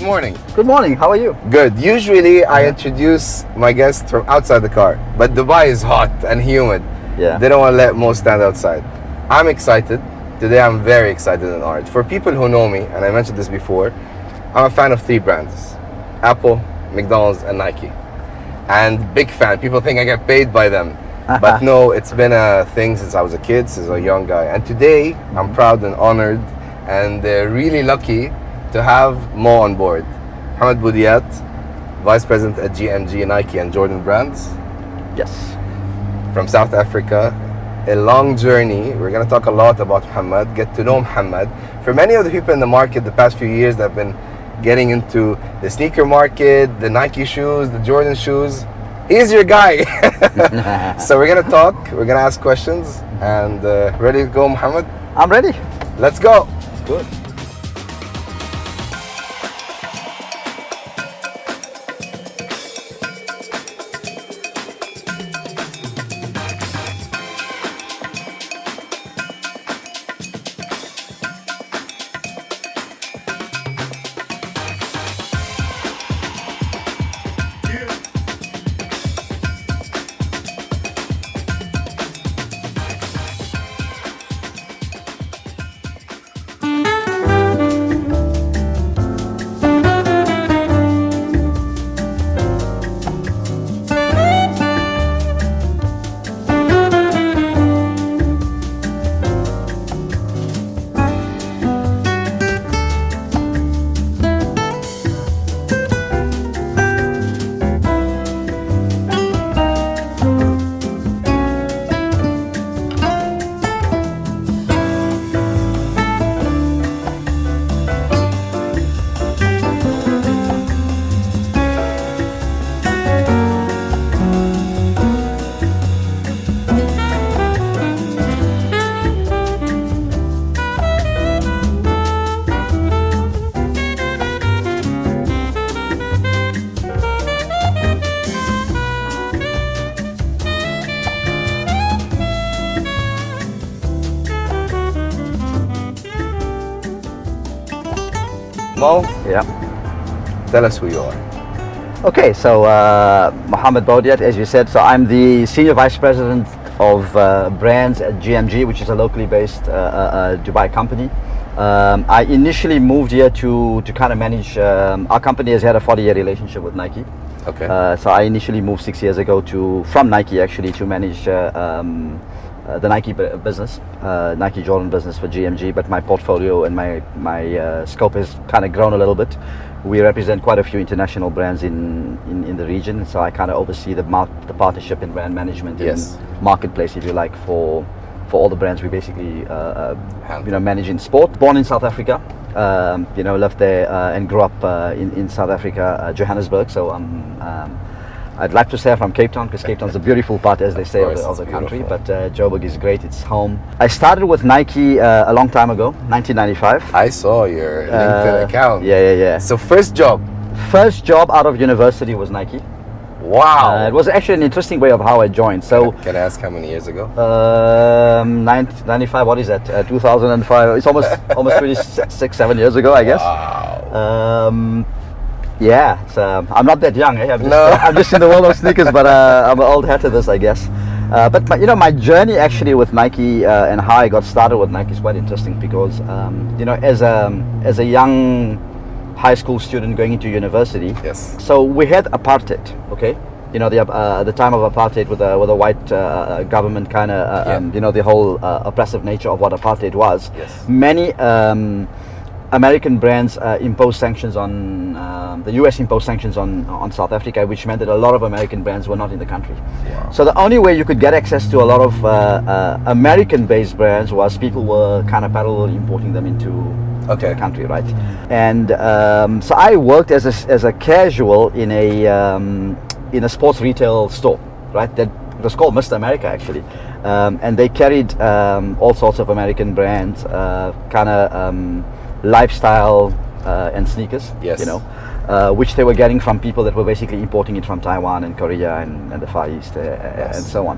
morning. Good morning. How are you? Good. Usually I introduce my guests from outside the car, but Dubai is hot and humid. Yeah. They don't want to let Mo stand outside. I'm excited. Today I'm very excited in art. For people who know me, and I mentioned this before, I'm a fan of 3 brands. Apple, McDonald's, and Nike. And big fan. People think I get paid by them. But no, it's been a thing since I was a kid, since a young guy. And today, I'm proud and honored and really lucky to have Mo on board. Mohamed Bodiat, Vice President at GMG, Nike and Jordan brands. Yes. From South Africa. A long journey. We're going to talk a lot about Mohamed, get to know Mohamed. For many of the people in the market the past few years that have been getting into the sneaker market, the Nike shoes, the Jordan shoes, he's your guy. So we're gonna talk, we're gonna ask questions, and ready to go, Mohamed? I'm ready. Let's go. Good. Mo, Yeah. tell us who you are. Okay, so Mohamed Bodiat, as you said, so I'm the Senior Vice President of Brands at GMG, which is a locally based Dubai company. I initially moved here to kind of manage, our company has had a 40-year relationship with Nike. Okay. So I initially moved 6 years ago from Nike actually to manage the Nike business, Nike Jordan business for GMG, but my portfolio and my scope has kind of grown a little bit. We represent quite a few international brands in the region, so I kind of oversee the partnership in brand management Yes. and marketplace, if you like, for all the brands we basically manage in sport. Born in South Africa, lived there and grew up in South Africa, Johannesburg. So I'd like to say I'm from Cape Town because Cape Town's a beautiful part, as they say, of the country. But Joburg is great; it's home. I started with Nike a long time ago, 1995. I saw your LinkedIn account. Yeah. So first job. First job out of university was Nike. Wow. It was actually an interesting way of how I joined. So can I ask how many years ago? 95. What is that? 2005. It's almost 26-7 years ago, I guess. Wow. Yeah, so I'm not that young. Eh? No. I'm just in the world of sneakers, but I'm an old hat at this, I guess. But my journey actually with Nike and how I got started with Nike is quite interesting because as a young high school student going into university, Yes. so we had apartheid, okay? The time of apartheid with a white government kind of, the whole oppressive nature of what apartheid was. Yes. Many American brands imposed sanctions on, the US imposed sanctions on South Africa, which meant that a lot of American brands were not in the country. Wow. So the only way you could get access to a lot of American-based brands was people were kind of parallel importing them into the country, right? And so I worked as a casual in a sports retail store, right? That was called Mr. America actually, and they carried all sorts of American brands, kind of lifestyle and sneakers, Yes. which they were getting from people that were basically importing it from Taiwan and Korea and the Far East and so on.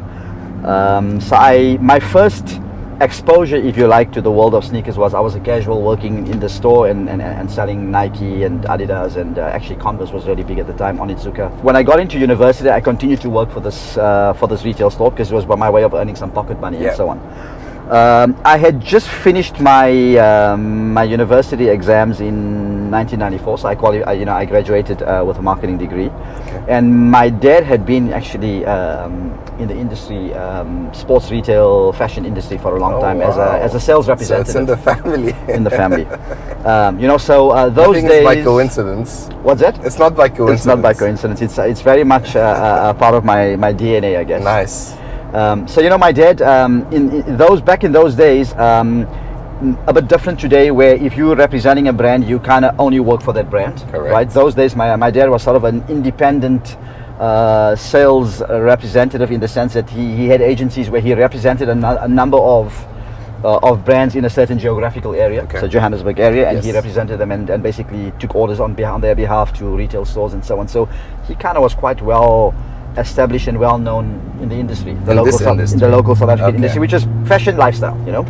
So my first exposure, if you like, to the world of sneakers was I was a casual working in the store and selling Nike and Adidas, and actually Converse was really big at the time, Onitsuka. When I got into university, I continued to work for this retail store because it was my way of earning some pocket money and so on. I had just finished my my university exams in 1994, so I graduated with a marketing degree, and my dad had been actually in the industry, sports retail, fashion industry for a long time as a sales representative. So it's in the family. In the family, those days. It's by coincidence. What's that? It's not by coincidence. It's not by coincidence. It's very much a part of my DNA, I guess. Nice. My dad, back in those days, a bit different today, where if you're representing a brand, you kind of only work for that brand. Correct. Right? Those days, my dad was sort of an independent sales representative, in the sense that he had agencies where he represented a number of brands in a certain geographical area, so Johannesburg area, and he represented them and basically took orders on their behalf to retail stores and so on. So he kind of was quite well established and well known in the industry, in the local South African industry, which is fashion lifestyle, So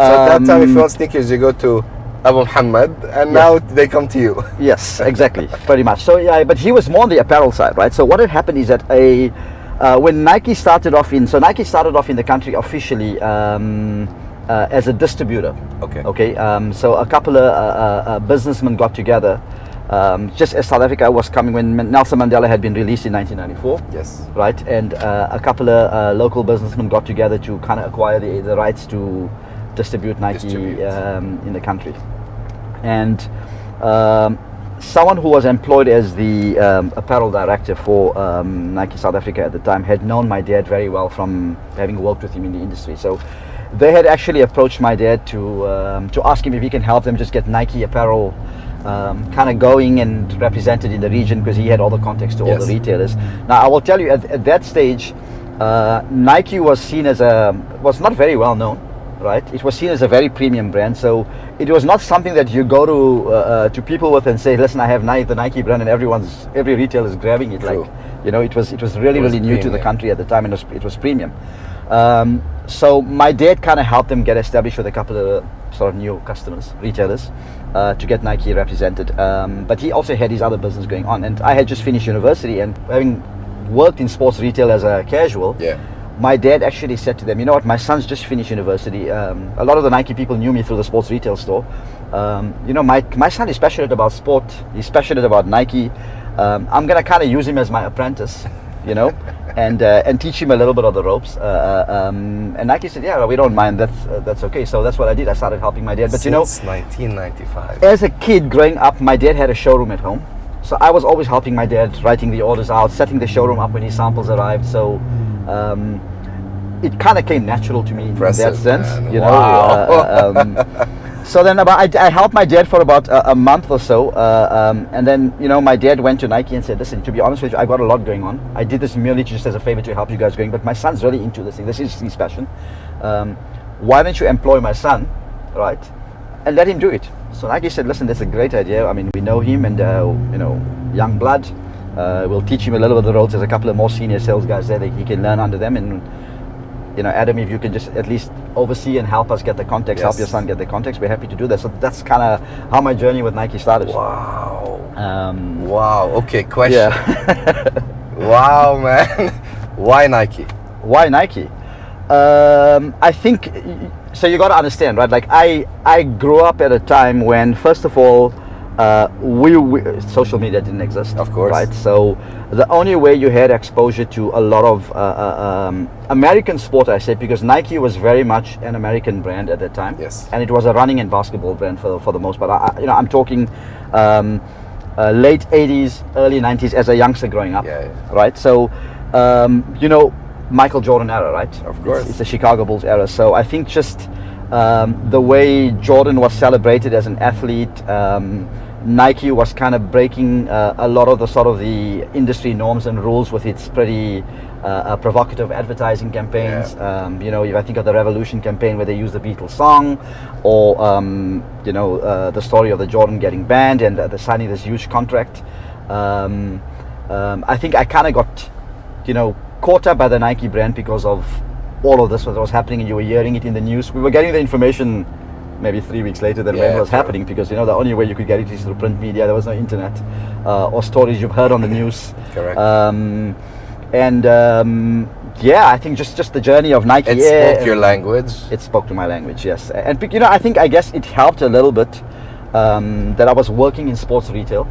at that time, if you want sneakers, you go to Abu Muhammad, and now they come to you. Yes, exactly, pretty much. So but he was more on the apparel side, right? So what had happened is that when Nike started off in the country officially as a distributor. So a couple of businessmen got together. Just as South Africa was coming, when Nelson Mandela had been released in 1994. Yes. Right, and a couple of local businessmen got together to kind of acquire the rights to distribute Nike in the country. And someone who was employed as the apparel director for Nike South Africa at the time had known my dad very well from having worked with him in the industry. So they had actually approached my dad to ask him if he can help them just get Nike apparel kind of going and represented in the region, because he had all the contacts to all the retailers. Now I will tell you, at that stage, Nike was seen as was not very well known, right? It was seen as a very premium brand, so it was not something that you go to people with and say, listen, I have the Nike brand, and every retailer is grabbing it. True. Like, it was really new to the country at the time, and it was premium. So my dad kind of helped them get established with a couple of sort of new retailers, to get Nike represented. But he also had his other business going on, and I had just finished university, and having worked in sports retail as a casual, my dad actually said to them, you know what, my son's just finished university. A lot of the Nike people knew me through the sports retail store. My son is passionate about sport. He's passionate about Nike. I'm gonna kind of use him as my apprentice, and teach him a little bit of the ropes. And Nike said, yeah, we don't mind. That's okay. So that's what I did. I started helping my dad. But since 1995. As a kid growing up, my dad had a showroom at home. So I was always helping my dad, writing the orders out, setting the showroom up when his samples arrived. So it kind of came natural to me in that sense, man. Wow. So then I helped my dad for about a month or so, and then my dad went to Nike and said, listen, to be honest with you, I got a lot going on. I did this merely just as a favor to help you guys going, but my son's really into this thing. This is his passion. Why don't you employ my son, right, and let him do it? So Nike said, listen, that's a great idea. I mean, we know him, and young blood. We'll teach him a little bit of the ropes. There's a couple of more senior sales guys there that he can learn under them, and Adam, if you can just at least oversee and help us get the contacts, help your son get the contacts, we're happy to do that. So that's kind of how my journey with Nike started. Wow. Wow. Okay, question. Yeah. Wow, man. Why Nike? Why Nike? I think, so you got to understand, right? Like I grew up at a time when, first of all, social media didn't exist, of course, right? So the only way you had exposure to a lot of American sport, I say, because Nike was very much an American brand at that time, and it was a running and basketball brand for the most part. I'm talking late 80s, early 90s as a youngster growing up, right? So Michael Jordan era, right? Of course, it's the Chicago Bulls era. So I think just the way Jordan was celebrated as an athlete, Nike was kind of breaking a lot of the industry norms and rules with its pretty provocative advertising campaigns. If I think of the Revolution campaign where they used the Beatles song, or the story of the Jordan getting banned and the signing this huge contract. I think I kind of got caught up by the Nike brand because of all of this was happening, and you were hearing it in the news. We were getting the information maybe 3 weeks later than when it was happening, because the only way you could get it is through print media. There was no internet or stories you've heard on the news. Correct. I think just the journey of Nike. It spoke your language. It spoke to my language, yes. And I guess it helped a little bit that I was working in sports retail,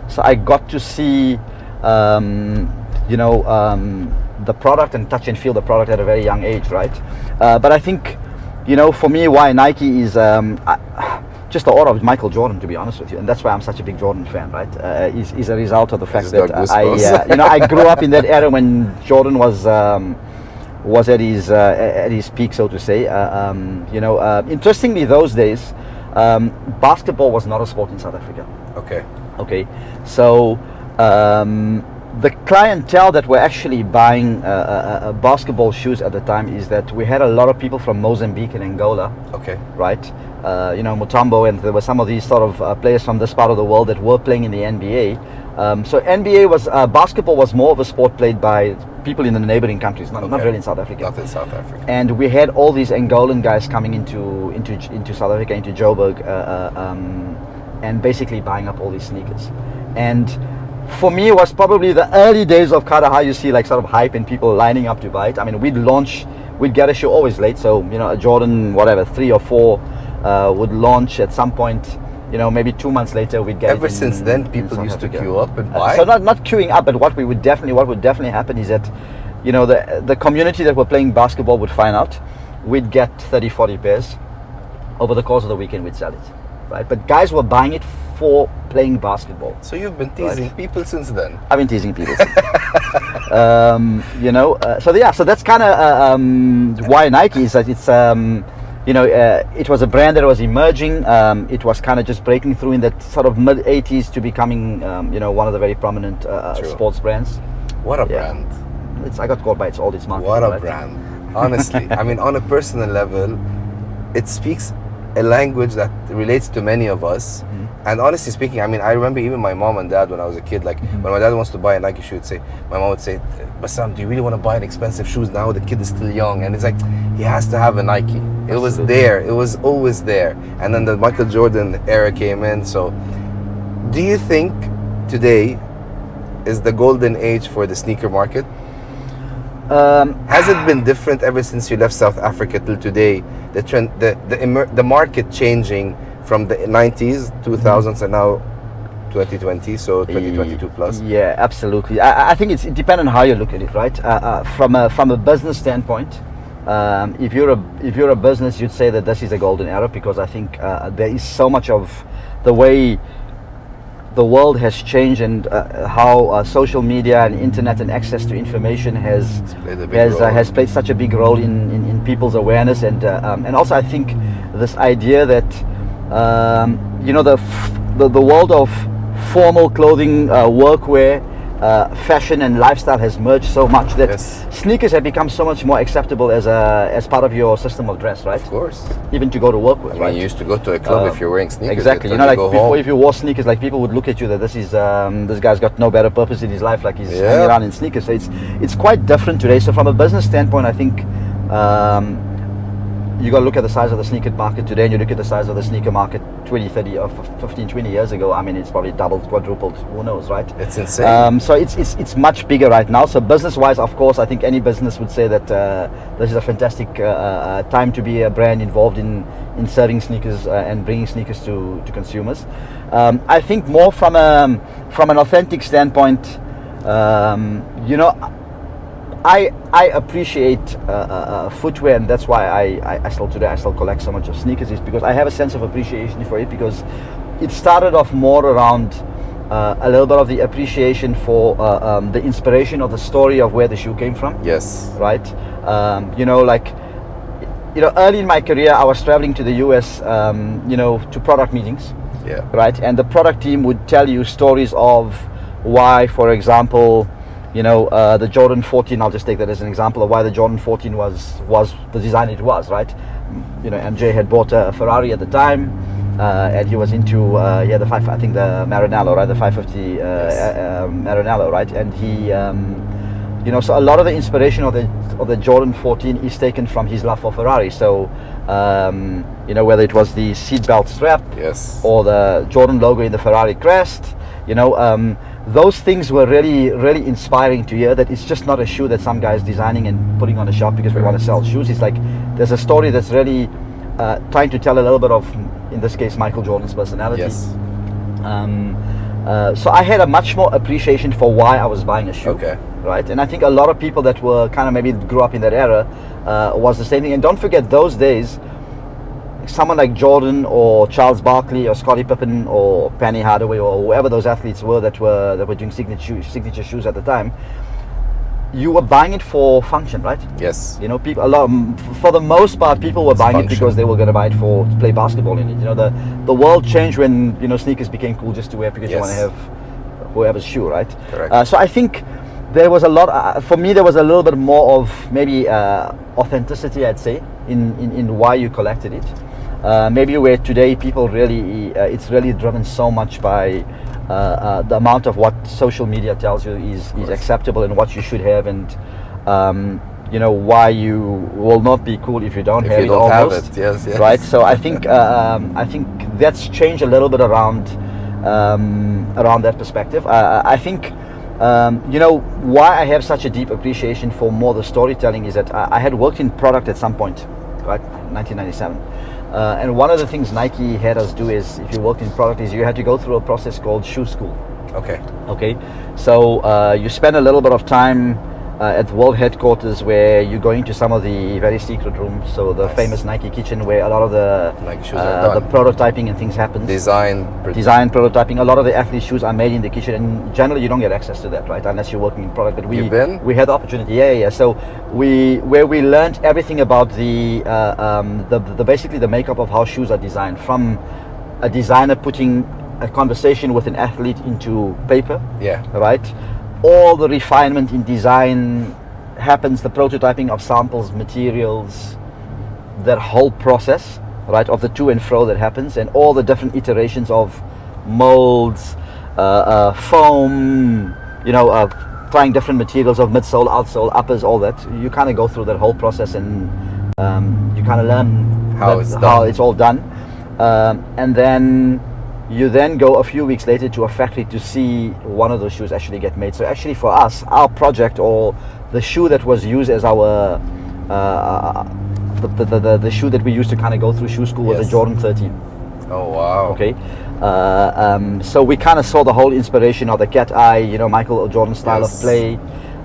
so I got to see the product and touch and feel the product at a very young age, right? But I think, for me, why Nike is just the aura of Michael Jordan, to be honest with you, and that's why I'm such a big Jordan fan, right? Is a result of the fact that I grew up in that era when Jordan was at his peak, so to say. Interestingly, those days, basketball was not a sport in South Africa. Okay. So the clientele that were actually buying basketball shoes at the time is that we had a lot of people from Mozambique and Angola. Right. Mutombo, and there were some of these sort of players from this part of the world that were playing in the NBA. So NBA was basketball was more of a sport played by people in the neighboring countries, not really in South Africa. Not in South Africa. And we had all these Angolan guys coming into South Africa, into Joburg, and basically buying up all these sneakers. And for me, it was probably the early days of kind of how you see like sort of hype and people lining up to buy it. I mean, we'd get a shoe always late, so a Jordan 3 or 4 would launch at some point. Maybe 2 months later we'd get. Ever since then, people used to queue up and buy. So not queuing up, but what would definitely happen is that, the community that were playing basketball would find out. We'd get 30, 40 pairs over the course of the weekend. We'd sell it, right? But guys were buying it for playing basketball. So you've been teasing people since then. I've been teasing people since then. So that's kind of why Nike is that it's. It was a brand that was emerging. It was kind of just breaking through in that sort of mid 80s to becoming, one of the very prominent sports brands. What a brand! I got caught by all this marketing. What a brand! Honestly, I mean, on a personal level, it speaks a language that relates to many of us. Mm-hmm. And honestly speaking, I mean, I remember even my mom and dad when I was a kid, like when my dad wants to buy a Nike shoe, my mom would say, "Bassam, do you really want to buy an expensive shoes now? The kid is still young." And it's like, he has to have a Nike. It was there. It was always there. And then the Michael Jordan era came in. So do you think today is the golden age for the sneaker market? Has it been different ever since you left South Africa till today? The trend, the market changing from the 90s, 2000s, and now 2020, so 2022 plus. Yeah, absolutely. I think it depends on how you look at it, right? From a business standpoint, if you're a business, you'd say that this is a golden era, because I think there is so much of the way the world has changed, and how social media and internet and access to information has played such a big role in people's awareness, and also I think this idea that the world of formal clothing, workwear, fashion and lifestyle has merged so much that sneakers have become so much more acceptable as part of your system of dress, right? Of course. Even to go to work with, right? You used to go to a club if you're wearing sneakers. Exactly. Before, if you wore sneakers, like people would look at you that this guy's got no better purpose in his life, like he's hanging around in sneakers. So it's quite different today. So from a business standpoint, I think you got to look at the size of the sneaker market today, and you look at the size of the sneaker market 20, 30 or 15, 20 years ago. I mean, it's probably doubled, quadrupled, who knows, right? It's insane. So it's much bigger right now. So business-wise, of course, I think any business would say that this is a fantastic time to be a brand involved in serving sneakers and bringing sneakers to consumers. I think more from an authentic standpoint, I appreciate footwear, and that's why I still collect so much of sneakers, is because I have a sense of appreciation for it, because it started off more around a little bit of the appreciation for the inspiration of the story of where the shoe came from. Yes. Right. Early in my career, I was traveling to the US, to product meetings. Yeah. Right. And the product team would tell you stories of why, for example, the Jordan 14, I'll just take that as an example of why the Jordan 14 was the design it was, right? MJ had bought a Ferrari at the time, and he was into the Maranello, right? The 550 Maranello, right? And he so a lot of the inspiration of the Jordan 14 is taken from his love for Ferrari. So, whether it was the seatbelt strap, yes, or the Jordan logo in the Ferrari crest, those things were really, really inspiring to hear that it's just not a shoe that some guy's designing and putting on a shop because we want to sell shoes. It's like there's a story that's really trying to tell a little bit of, in this case, Michael Jordan's personality. Yes. So I had a much more appreciation for why I was buying a shoe. Okay. Right, and I think a lot of people that were kind of maybe grew up in that era was the same thing. And don't forget, those days, someone like Jordan or Charles Barkley or Scottie Pippen or Penny Hardaway or whoever those athletes were that were doing signature shoes at the time, you were buying it for function, right? Yes. For the most part, people were buying it because they were going to buy it to play basketball in it. The world changed when sneakers became cool just to wear because you want to have whoever's shoe, right? Correct. So I think there was a lot, for me there was a little bit more of maybe authenticity, I'd say, in why you collected it. Maybe where today people really, it's really driven so much by the amount of what social media tells you is acceptable and what you should have, and why you will not be cool if you don't have it. Yes. Right. So I think that's changed a little bit around that perspective. I think why I have such a deep appreciation for more the storytelling is that I had worked in product at some point, right, 1997. And one of the things Nike had us do is, if you worked in product, is you had to go through a process called shoe school. Okay. So you spend a little bit of time at world headquarters where you go into some of the very secret rooms. So the famous Nike kitchen where a lot of the Nike shoes are the done. Prototyping and things happen. Design, prototyping. A lot of the athlete shoes are made in the kitchen, and generally you don't get access to that, right? Unless you're working in product. But we had the opportunity. Yeah. So where we learned everything about the basically the makeup of how shoes are designed, from a designer putting a conversation with an athlete into paper. Yeah. Right. All the refinement in design happens, the prototyping of samples, materials, that whole process, right, of the to and fro that happens, and all the different iterations of molds, foam, trying different materials of midsole, outsole, uppers, all that. You kind of go through that whole process, and you kind of learn how it's all done. And then you then go a few weeks later to a factory to see one of those shoes actually get made. So actually for us, our project, or the shoe that was used as our the shoe that we used to kind of go through shoe school was the Jordan 13. Oh wow. Okay. So we kind of saw the whole inspiration of the cat eye, Michael Jordan's style of play,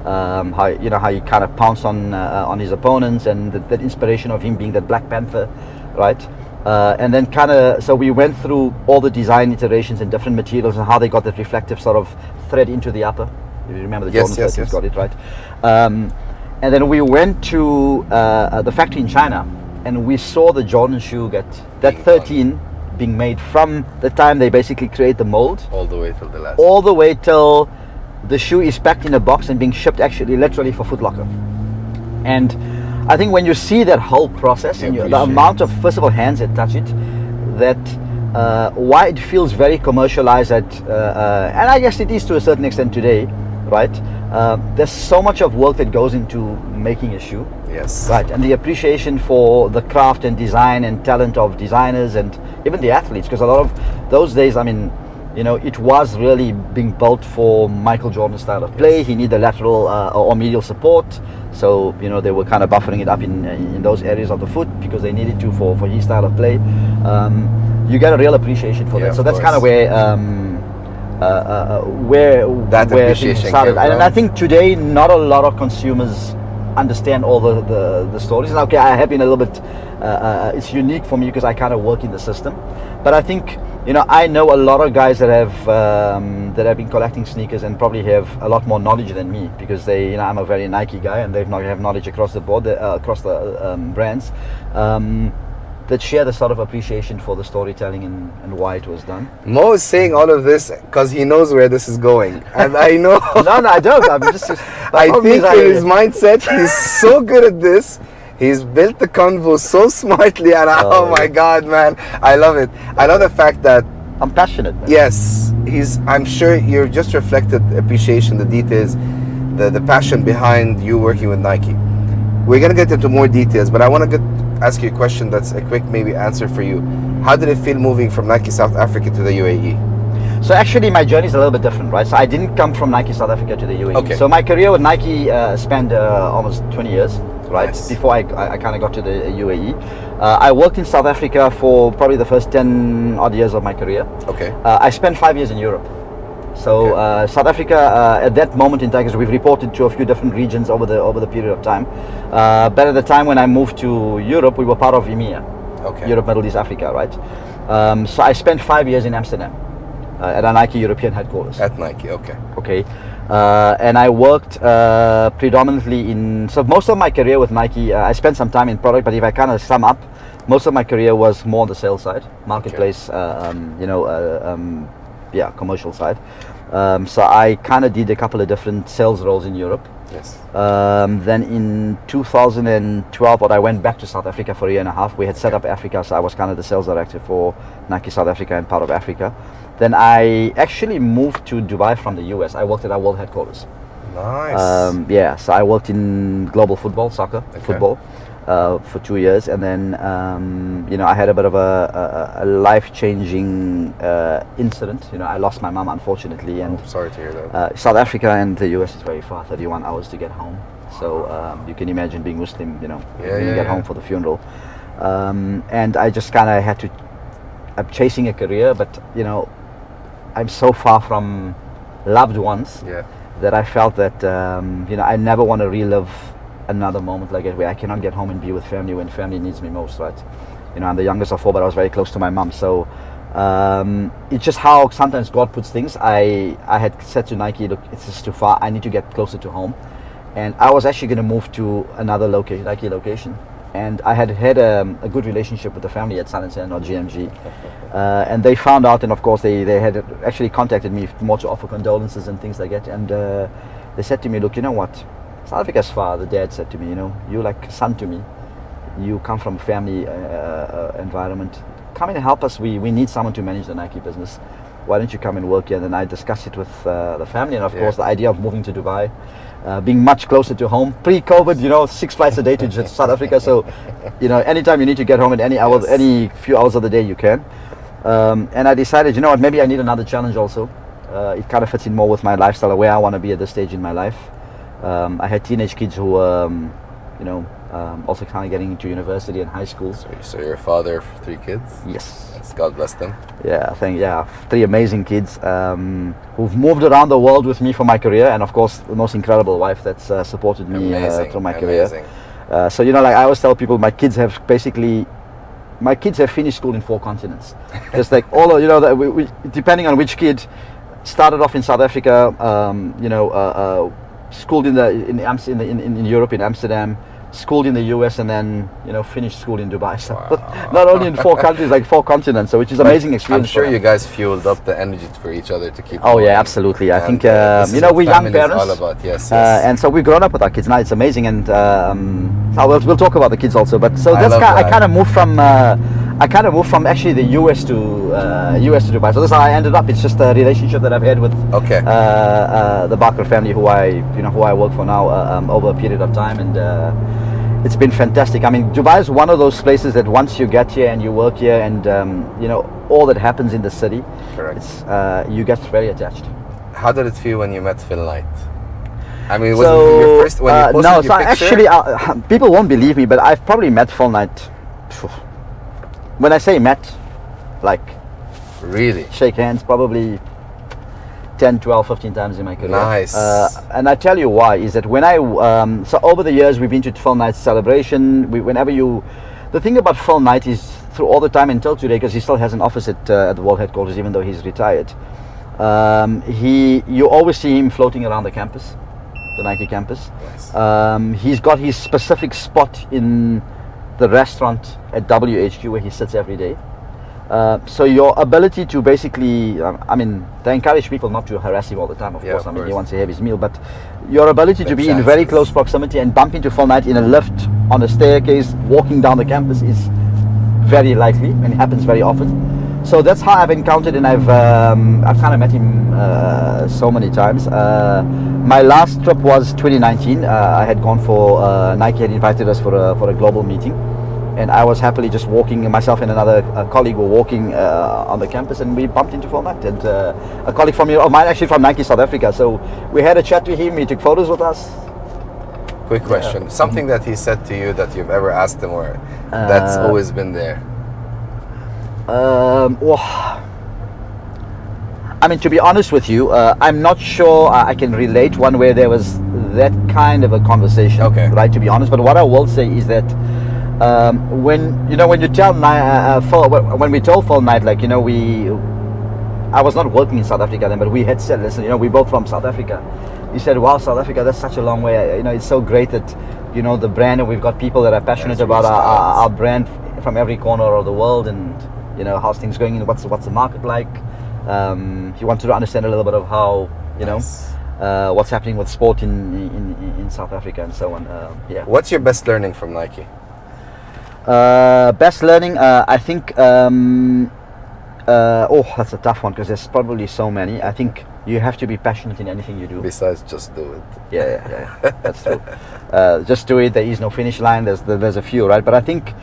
how he kind of pounced on his opponents, and that inspiration of him being that Black Panther, right? And then so we went through all the design iterations and different materials and how they got that reflective sort of thread into the upper. If you remember, the Jordan 13's got it, right? And then we went to the factory in China, and we saw the Jordan shoe that 13 being made from the time they basically create the mold all the way till the last. All the way till the shoe is packed in a box and being shipped actually literally for Foot Locker. And I think when you see that whole process and the amount of, first of all, hands that touch it, that why it feels very commercialized and I guess it is to a certain extent today, right? There's so much of work that goes into making a shoe. Yes. Right, and the appreciation for the craft and design and talent of designers and even the athletes, because a lot of those days, I mean, it was really being built for Michael Jordan's style of play. He needed lateral or medial support, so they were kind of buffering it up in those areas of the foot because they needed to for his style of play. You get a real appreciation for that. So that's kind of where appreciation started. And I think today not a lot of consumers understand all the stories. And okay, I have been a little bit it's unique for me because I kind of work in the system, but I think I know a lot of guys that have been collecting sneakers and probably have a lot more knowledge than me, because I'm a very Nike guy and they have knowledge across the board, across the brands, that share the sort of appreciation for the storytelling and why it was done. Mo is saying all of this because he knows where this is going, and I know. No, I don't. I'm just I think in his mindset, he's so good at this. He's built the convo so smartly, and oh my God, man, I love it. I love the fact that I'm passionate, man. Yes, I'm sure you're just reflected appreciation, the details. the passion behind you working with Nike. We're gonna get into more details, but I want to ask you a question that's a quick maybe answer for you. How did it feel moving from Nike South Africa to the UAE? So actually my journey is a little bit different, right? So I didn't come from Nike South Africa to the UAE. Okay. So my career with Nike spanned almost 20 years, right? Nice. Before I kind of got to the UAE. I worked in South Africa for probably the first 10 odd years of my career. Okay. I spent 5 years in Europe. So South Africa, at that moment in time, because we've reported to a few different regions over the period of time. But at the time when I moved to Europe, we were part of EMEA, Europe, Middle East, Africa, right? So I spent 5 years in Amsterdam at a Nike European headquarters. At Nike, okay. Okay, and I worked predominantly in. So most of my career with Nike, I spent some time in product, but if I kind of sum up, most of my career was more on the sales side, marketplace, commercial side. So I kind of did a couple of different sales roles in Europe. Yes. Then in 2012, I went back to South Africa for a year and a half. We had set up Africa, so I was kind of the sales director for Nike South Africa and part of Africa. Then I actually moved to Dubai from the US. I worked at our world headquarters. Nice. So I worked in global football, soccer, football. For 2 years, and then I had a bit of a life-changing incident. I lost my mom, unfortunately, and sorry to hear that. South Africa and the US is very far, 31 hours to get home. So you can imagine being Muslim, when you get home for the funeral. And I just kind of had to. I'm chasing a career, but I'm so far from loved ones that I felt that I never want to relive another moment like it where I cannot get home and be with family when family needs me most, right? I'm the youngest of four, but I was very close to my mom. So it's just how sometimes God puts things. I had said to Nike, look, it's just too far. I need to get closer to home. And I was actually going to move to another Nike location. And I had a good relationship with the family at Sun & Sand or GMG. And they found out, and of course they had actually contacted me more to offer condolences and things like that. And they said to me, look, you know what? South Africa's far. The dad said to me, you're like a son to me. You come from a family environment. Come in and help us. We need someone to manage the Nike business. Why don't you come and work here? And then I discussed it with the family, and of course the idea of moving to Dubai, being much closer to home. Pre-COVID, 6 flights a day to South Africa. So, anytime you need to get home at any hour, any few hours of the day, you can. And I decided, maybe I need another challenge also. It kind of fits in more with my lifestyle, where I want to be at this stage in my life. I had teenage kids who were, also kind of getting into university and high school. So you're a father of 3 kids? Yes. God bless them. Yeah, 3 amazing kids who've moved around the world with me for my career, and of course the most incredible wife that's supported me through my career. So I always tell people, my kids have finished school in 4 continents. Just like all of, we depending on which kid, started off in South Africa, schooled in Europe, in Amsterdam, schooled in the US, and then finished school in Dubai. So not only in 4 countries, like 4 continents. So which is amazing experience. I'm sure you guys fueled up the energy for each other to keep. Oh going. Yeah, absolutely. I think we're young parents. All about yes. And so we've grown up with our kids now. It's amazing, and we'll talk about the kids also. But so I kind of moved from. Actually the US to Dubai. So this is how I ended up. It's just a relationship that I've had with the Barker family, who I work for now over a period of time, and it's been fantastic. I mean, Dubai is one of those places that once you get here and you work here, and all that happens in the city, you get very attached. How did it feel when you met Phil Knight? I mean, was it your first when you posted your picture? Actually, people won't believe me, but I've probably met Phil Knight. When I say met, like really shake hands, probably 10, 12, 15 times in my career. Nice. And I tell you why, is that when so over the years we've been to Phil Knight's celebration. The thing about Phil Knight is, through all the time until today, because he still has an office at the world headquarters, even though he's retired, you always see him floating around the campus, the Nike campus. Nice. He's got his specific spot in the restaurant at WHQ where he sits every day. So your ability to basically, they encourage people not to harass him all the time, of course. He wants to have his meal, but your ability to be in very close proximity and bump into Phil Knight in a lift, on a staircase, walking down the campus is very likely, and it happens very often. So that's how I've encountered, and I've kind of met him so many times. My last trip was 2019. I had gone for Nike had invited us for a global meeting, and I was happily just walking. Myself and another colleague were walking on the campus, and we bumped into Format, and a colleague from mine actually from Nike South Africa. So we had a chat with him. He took photos with us. Quick question: something that he said to you that you've ever asked him, or that's always been there? Well, I mean, to be honest with you, I'm not sure I can relate one where there was that kind of a conversation, right, to be honest. But what I will say is that when you tell Phil, when we told Phil Knight, like, I was not working in South Africa then, but we had said, listen, we're both from South Africa. He said, wow, South Africa, that's such a long way. It's so great that, the brand, and we've got people that are passionate about our brand from every corner of the world, and how's things going, and what's the market like. He wanted to understand a little bit of how what's happening with sport in South Africa and so on. What's your best learning from Nike? Best learning, I think. That's a tough one because there's probably so many. I think you have to be passionate in anything you do. Besides, just do it. Yeah, that's true. Just do it. There is no finish line. There's a few, right? But I think.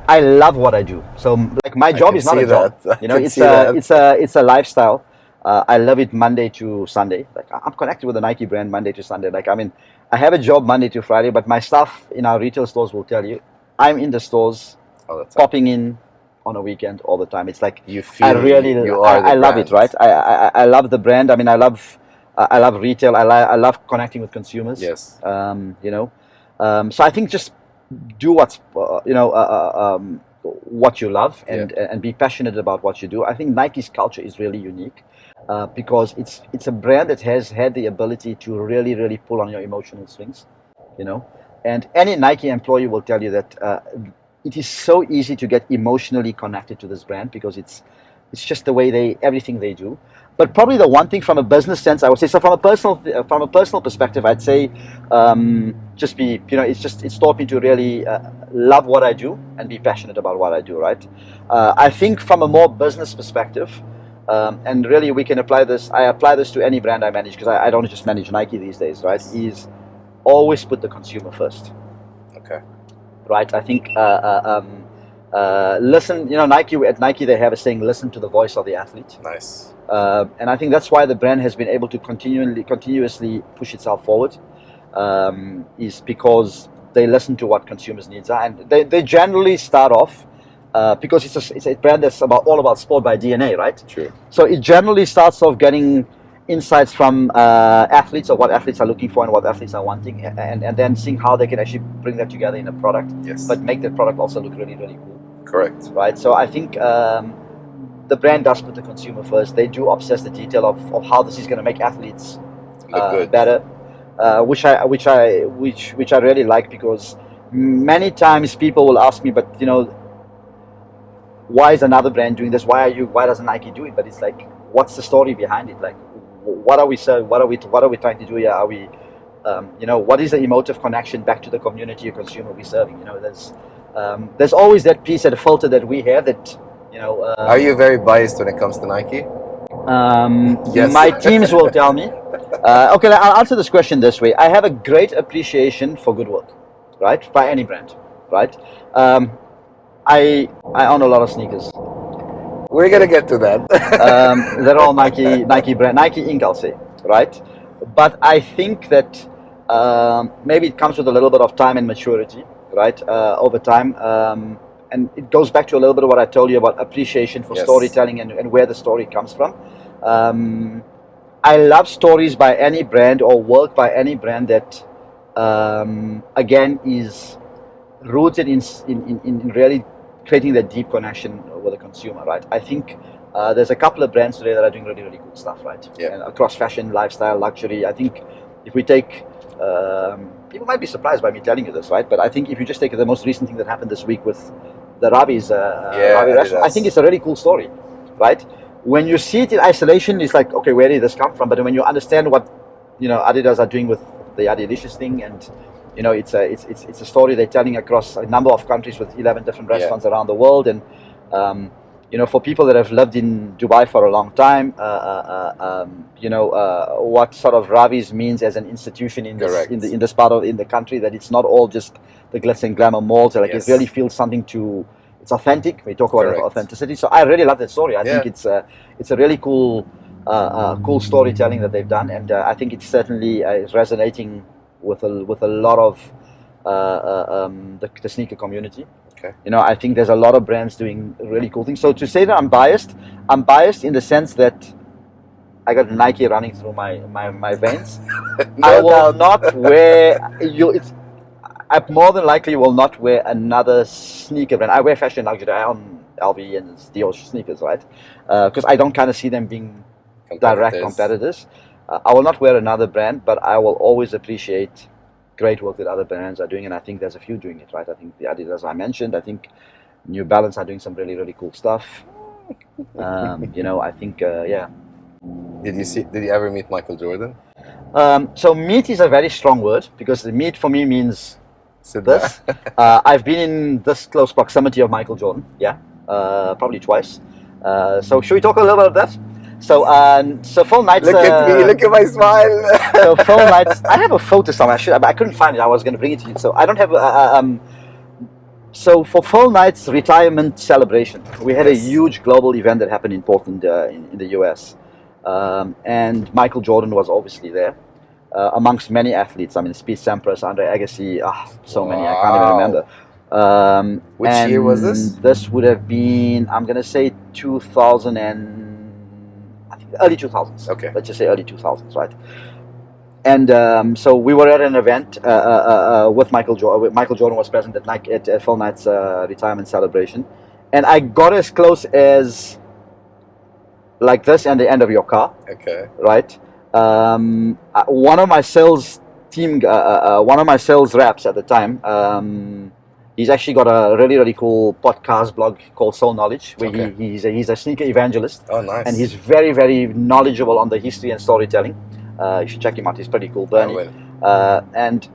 I love what I do. So like my job is not a job. It's a lifestyle. I love it Monday to Sunday. Like I'm connected with the Nike brand Monday to Sunday. Like I have a job Monday to Friday, but my staff in our retail stores will tell you I'm in the stores popping in on a weekend all the time. It's like I love it, right? I love the brand. I love retail. I love connecting with consumers. Yes. So I think just do what you love and be passionate about what you do. I think Nike's culture is really unique because it's a brand that has had the ability to really, really pull on your emotional swings, and any Nike employee will tell you that it is so easy to get emotionally connected to this brand because it's just the way everything they do. But probably the one thing from a business sense, I would say, so from a personal perspective, I'd say, it's taught me to really love what I do and be passionate about what I do, right? I think from a more business perspective, and really we can apply this, I apply this to any brand I manage because I don't just manage Nike these days, right? Is always put the consumer first. Okay. Right? I think, listen, at Nike they have a saying, listen to the voice of the athlete. Nice. And I think that's why the brand has been able to continuously push itself forward, is because they listen to what consumers' needs are, and they generally start off because it's a brand that's all about sport by DNA, right? True. So it generally starts off getting insights from athletes of what athletes are looking for and what athletes are wanting, and then seeing how they can actually bring that together in a product. Yes. But make that product also look really, really cool. Correct. Right. So I think. The brand does put the consumer first. They do obsess the detail of how this is going to make athletes better, which I really like because many times people will ask me, but why is another brand doing this? Why doesn't Nike do it? But it's like, what's the story behind it? Like, what are we serving? What are we trying to do here? Are we, what is the emotive connection back to the community or consumer we're serving? There's always that piece, that filter that we have that. Are you very biased when it comes to Nike? Yes. My teams will tell me. Okay, I'll answer this question this way. I have a great appreciation for good work, right? By any brand, right? I own a lot of sneakers. We're gonna get to that. They're all Nike brand, Nike Inc. I'll say, right? But I think that maybe it comes with a little bit of time and maturity, right? Over time. And it goes back to a little bit of what I told you about appreciation for storytelling and where the story comes from. I love stories by any brand or work by any brand that, again, is rooted in really creating that deep connection with the consumer, right? I think there's a couple of brands today that are doing really, really good stuff, right? Yeah. And across fashion, lifestyle, luxury. I think if we take... people might be surprised by me telling you this, right? But I think if you just take the most recent thing that happened this week with the Rabz, I think it's a really cool story, right? When you see it in isolation, it's like, okay, where did this come from? But when you understand what Adidas are doing with the Adilicious thing, and it's a story they're telling across a number of countries with 11 different restaurants around the world. And for people that have lived in Dubai for a long time, what sort of Ravi's means as an institution in this part of the country, that it's not all just the glitz and glamour malls. Like it really feels something to. It's authentic. We talk about authenticity. So I really love that story. I think it's a really cool storytelling that they've done, and I think it's certainly resonating with a lot of the sneaker community. I think there's a lot of brands doing really cool things. So to say that I'm biased in the sense that I got Nike running through my veins. I will not wear I more than likely will not wear another sneaker brand. I wear fashion luxury. I own LV and Dior sneakers, right? Because I don't kind of see them being direct competitors. I will not wear another brand, but I will always appreciate great work that other brands are doing, and I think there's a few doing it, right? I think the Adidas I mentioned. I think New Balance are doing some really, really cool stuff. I think, Did you ever meet Michael Jordan? So meet is a very strong word, because the meet for me means this. I've been in this close proximity of Michael Jordan, probably twice. So should we talk a little bit about that? So Phil Knight's... Look at me, look at my smile. So Phil Knight's... I have a photo somewhere. I couldn't find it. I was going to bring it to you. So I don't have... So for Phil Knight's retirement celebration, we had a huge global event that happened in Portland in the US. And Michael Jordan was obviously there, amongst many athletes. I mean, Speed Sampras, Andre Agassi, so many, I can't even remember. Which year was this? This would have been, I'm going to say 2000 I think early 2000s. Okay. Let's just say early 2000s, right? And so we were at an event with Michael Jordan. Michael Jordan was present at Phil Knight's retirement celebration. And I got as close as like this and the end of your car. Okay. Right? One of my sales reps at the time, he's actually got a really, really cool podcast blog called Soul Knowledge, where he's a sneaker evangelist. Oh, nice. And he's very, very knowledgeable on the history and storytelling. You should check him out. He's pretty cool, Bernie. And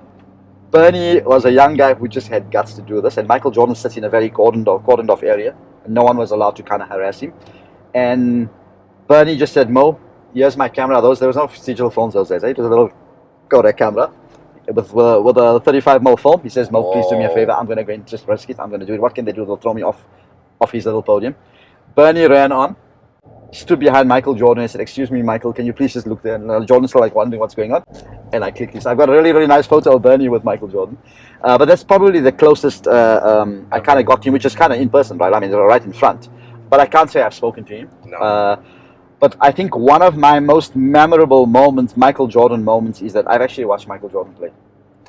Bernie was a young guy who just had guts to do this. And Michael Jordan sits in a very cordoned off area. And no one was allowed to kind of harass him. And Bernie just said, Mo, here's my camera. There was no digital phones those days. It was a little Kodak camera with a 35mm film. He says, Mo, please do me a favor. I'm going to go and just risk it. I'm going to do it. What can they do? They'll throw me off his little podium. Bernie ran on, stood behind Michael Jordan and said, excuse me, Michael, can you please just look there? And Jordan's still like wondering what's going on. And I clicked this. I've got a really, really nice photo of Bernie with Michael Jordan. But that's probably the closest I kind of got to him, which is kind of in person, right? I mean, they're right in front. But I can't say I've spoken to him. No. But I think one of my most memorable moments, Michael Jordan moments, is that I've actually watched Michael Jordan play.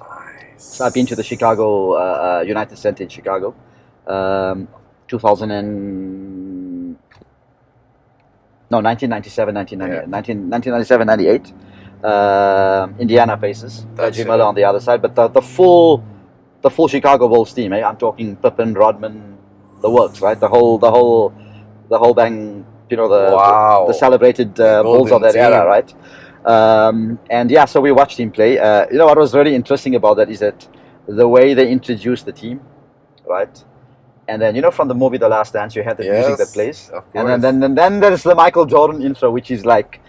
Nice. So I've been to the Chicago United Center in Chicago, 1997, 98. Indiana Pacers, Reggie Miller on the other side, but the full Chicago Bulls team. I'm talking Pippen, Rodman, the works, right? The whole bang. The celebrated Bulls of that era, right? So we watched him play. What was really interesting about that is that the way they introduced the team, right? And then from the movie The Last Dance, you had the music that plays, and then there's the Michael Jordan intro, which is like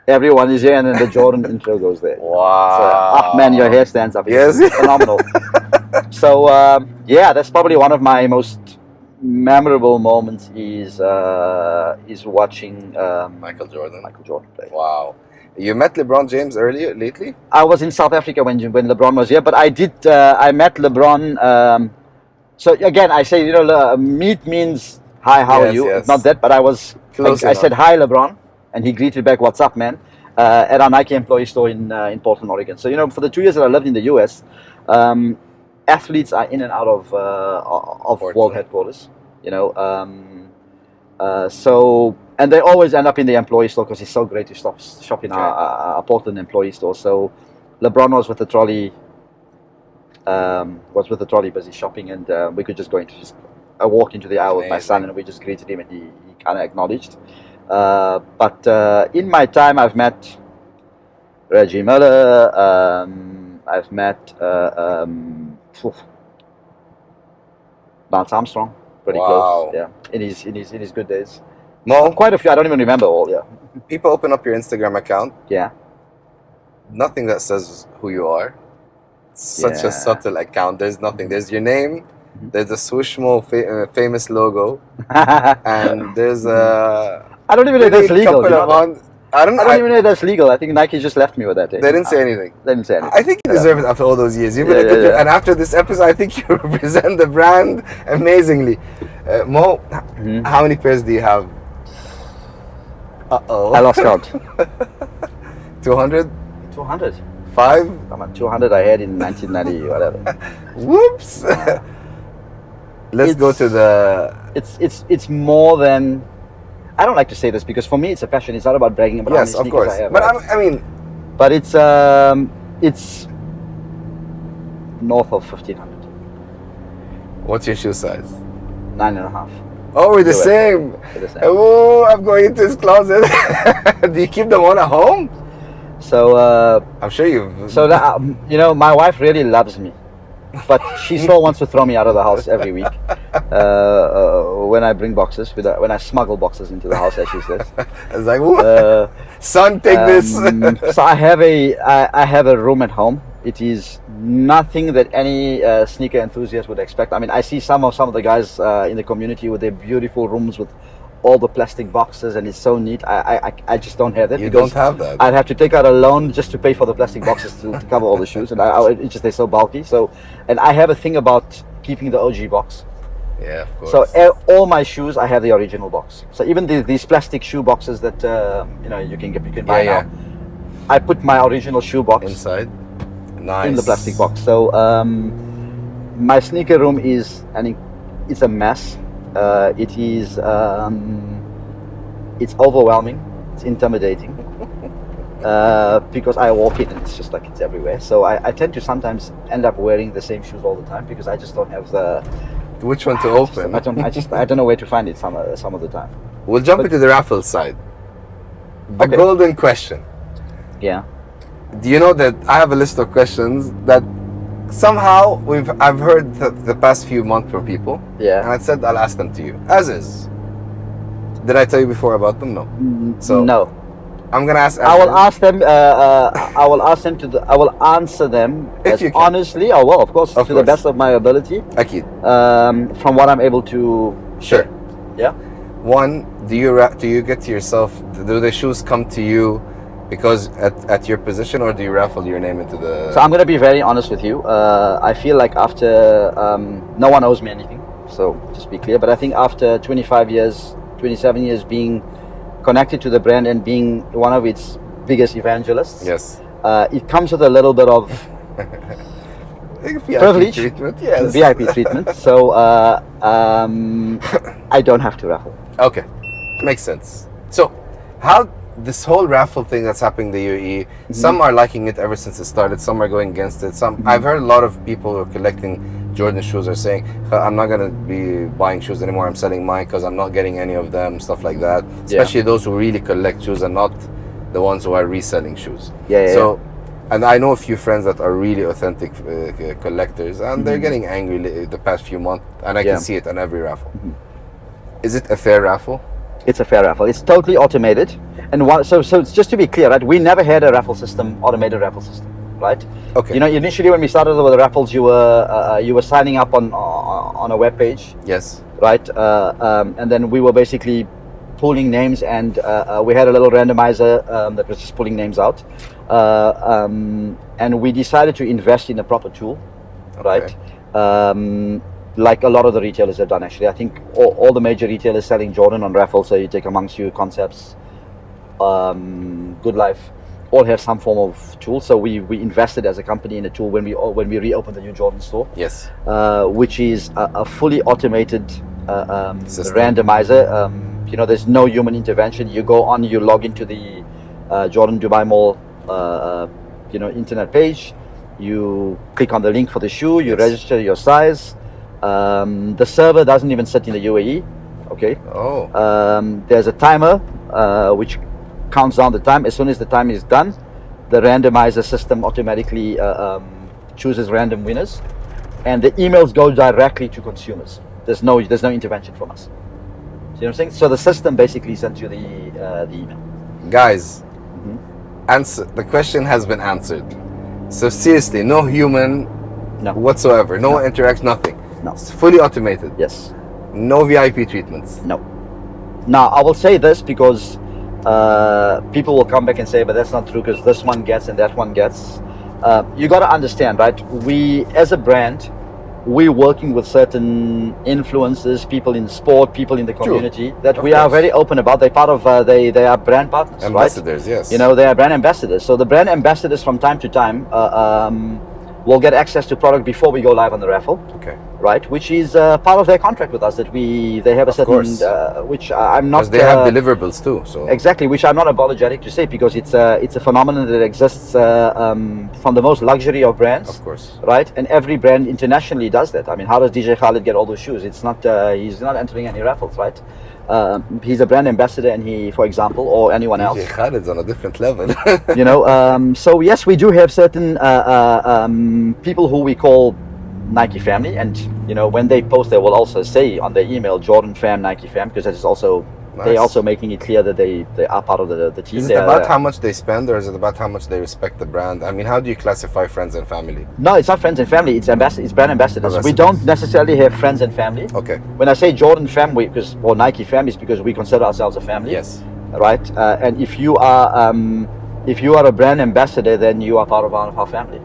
everyone is here, and then the Jordan intro goes there. Wow! So, man, your hair stands up. Yes, it's phenomenal. So that's probably one of my most memorable moments is watching Michael Jordan play. Wow. You met LeBron James lately? I was in South Africa when LeBron was here, but I met LeBron. So again, I say, meet means hi, how are you? Yes. Not that, but I said hi, LeBron, and he greeted back, what's up, man? At our Nike employee store in Portland, Oregon. So for the 2 years that I lived in the US, athletes are in and out of world headquarters, and they always end up in the employee store because it's so great to shop in our Portland employee store. So LeBron was with the trolley, busy shopping, and we could just go into a walk into the aisle with my son, and we just greeted him, and he kind of acknowledged. But in my time, I've met Reggie Miller, I've met Lance Armstrong, pretty close. Yeah, in his good days. Mo, quite a few. I don't even remember all. Yeah. People open up your Instagram account. Yeah. Nothing that says who you are. It's such a subtle account. There's nothing. There's your name. There's the Swoosh Mo famous logo, and there's a. I don't even know if that's legal. I don't even know if that's legal. I think Nike just left me with that. They didn't say anything. They didn't say anything. I think you deserve it after all those years. You've been and after this episode, I think you represent the brand amazingly. Mo, how many pairs do you have? I lost count. 200? 200. 5? Come on, 200 I had in 1990, whatever. Whoops! Let's go to the... It's more than... I don't like to say this because for me it's a passion. It's not about bragging about how many sneakers I have. But I mean... But it's north of 1,500. What's your shoe size? 9.5. Oh, we're the same. Oh, I'm going into his closet. Do you keep them on at home? So I'm sure you've. So that, my wife really loves me, but she still wants to throw me out of the house every week when I bring boxes, when I smuggle boxes into the house, as she says. It's like, son, take this. So I have a room at home. It is nothing that any sneaker enthusiast would expect. I mean, I see some of the guys in the community with their beautiful rooms with all the plastic boxes, and it's so neat. I just don't have that. You don't have that. I'd have to take out a loan just to pay for the plastic boxes to cover all the shoes, and they're so bulky. So, and I have a thing about keeping the OG box. Yeah, of course. So all my shoes, I have the original box. So even these plastic shoe boxes that you can buy now, I put my original shoe box inside. Nice. In the plastic box. So my sneaker room it's a mess. It is it's overwhelming. It's intimidating because I walk in and it's just like it's everywhere. So I tend to sometimes end up wearing the same shoes all the time because I just don't have the. Which one to open? I don't know where to find it some of the time. We'll jump into the raffle side. The golden question. Yeah. Do you know that I have a list of questions that somehow I've heard the past few months from people. Yeah. And I said I'll ask them to you. As is. Did I tell you before about them? No. So no. I'm gonna ask. I will ask them. I will ask them to. I will answer them as honestly. Oh well, of course, to the best of my ability. Okay. From what I'm able to. Sure. Yeah. One, do you get to yourself? Do the shoes come to you because at your position, or do you raffle your name into the? So I'm gonna be very honest with you. I feel like after no one owes me anything. So just be clear. But I think after 25 years, 27 years being connected to the brand and being one of its biggest evangelists. Yes. It comes with a little bit of privilege, treatment. Yes. VIP treatment. So I don't have to raffle. Okay, makes sense. So, how this whole raffle thing that's happening in the UAE? Some are liking it ever since it started. Some are going against it. Some I've heard a lot of people who are collecting Jordan shoes are saying, I'm not going to be buying shoes anymore. I'm selling mine because I'm not getting any of them, stuff like that. Especially those who really collect shoes and not the ones who are reselling shoes. So, and I know a few friends that are really authentic collectors, and they're getting angry the past few months, and I can see it on every raffle. Is it a fair raffle? It's a fair raffle. It's totally automated. And so it's just to be clear, right? We never had a raffle system, automated raffle system. Right. Okay. You know, initially when we started with the raffles, you were signing up on a web page. Yes. Right. And then we were basically pulling names, and we had a little randomizer that was just pulling names out. And we decided to invest in a proper tool, right? Like a lot of the retailers have done. Actually, I think all the major retailers selling Jordan on raffle. So you take Amongst You, Concepts, Good Life. All have some form of tool, so we invested as a company in a tool when we reopened the new Jordan store. Yes, which is a fully automated randomizer. You know, there's no human intervention. You go on, you log into the Jordan Dubai Mall, internet page. You click on the link for the shoe. You register your size. The server doesn't even sit in the UAE. Okay. Oh. There's a timer which counts down the time. As soon as the time is done, the randomizer system automatically chooses random winners, and the emails go directly to consumers. There's no intervention from us. See what I'm saying? So the system basically sends you the email. Guys, answer the question has been answered. So seriously, no human whatsoever, no interaction, nothing. No. It's fully automated. Yes. No VIP treatments. No. Now I will say this because people will come back and say, but that's not true because this one gets and that one gets. You got to understand, right? We as a brand, we're working with certain influencers, people in sport, people in the community that we are very open about. They're part of, they are brand partners, ambassadors, right? yes. You know, they are brand ambassadors. So the brand ambassadors from time to time will get access to product before we go live on the raffle. Okay. Right, which is part of their contract with us that they have a certain, which I'm not. Because they have deliverables too. So exactly, which I'm not apologetic to say because it's a phenomenon that exists from the most luxury of brands. Of course. Right, and every brand internationally does that. I mean, how does DJ Khaled get all those shoes? It's not. He's not entering any raffles, right? He's a brand ambassador, and he, for example, or anyone else. DJ Khaled's on a different level. You know, so yes, we do have certain people who we call Nike family, and you know, when they post, they will also say on their email Jordan fam, Nike fam, because that is also they're also making it clear that they are part of the team. Is it about how much they spend, or is it about how much they respect the brand? I mean, how do you classify friends and family? No, it's not friends and family. It's brand ambassadors. We don't necessarily have friends and family. Okay. When I say Jordan fam, or Nike fam, is because we consider ourselves a family. Yes. Right. And if you are a brand ambassador, then you are part of our family.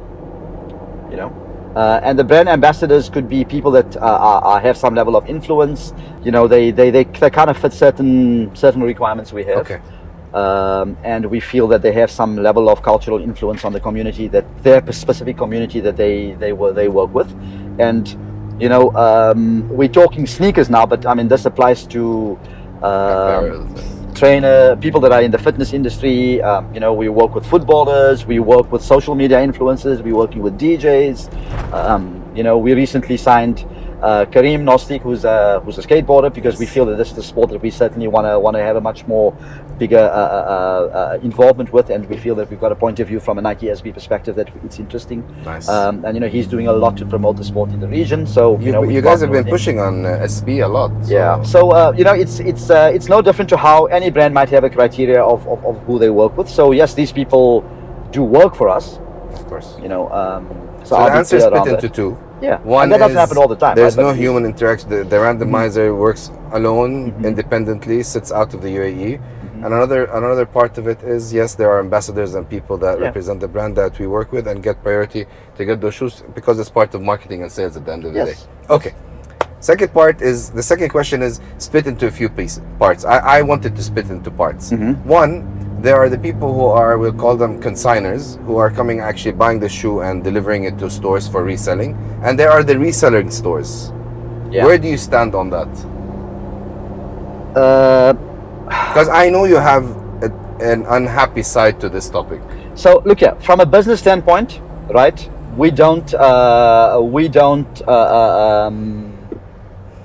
You know. And the brand ambassadors could be people that have some level of influence. You know, they kind of fit certain requirements we have. Okay. And we feel that they have some level of cultural influence on the community, that their specific community that they work with. And you know, we're talking sneakers now, but I mean this applies to trainer people that are in the fitness industry. You know, we work with footballers, we work with social media influencers, we're working with DJs. You know, we recently signed Kareem Nostik, who's a skateboarder, because we feel that this is a sport that we certainly want to have a much more bigger involvement with, and we feel that we've got a point of view from a Nike SB perspective that it's interesting. Nice. And you know, he's doing a lot to promote the sport in the region. So you know, you guys have been pushing on SB a lot. So. Yeah. So you know, it's no different to how any brand might have a criteria of who they work with. So yes, these people do work for us. Of course. You know. So the answer is split into two. Yeah, one and that doesn't happen all the time. There's no human interaction. The randomizer works alone, independently, sits out of the UAE. And another part of it is, yes, there are ambassadors and people that represent the brand that we work with and get priority to get those shoes because it's part of marketing and sales at the end of the day. Okay. Second question is split into a few parts. I wanted to split into parts. One, there are the people who are, we'll call them consigners, who are coming actually buying the shoe and delivering it to stores for reselling. And there are the reselling stores. Yeah. Where do you stand on that? Because I know you have an unhappy side to this topic. So look here, from a business standpoint, right? We don't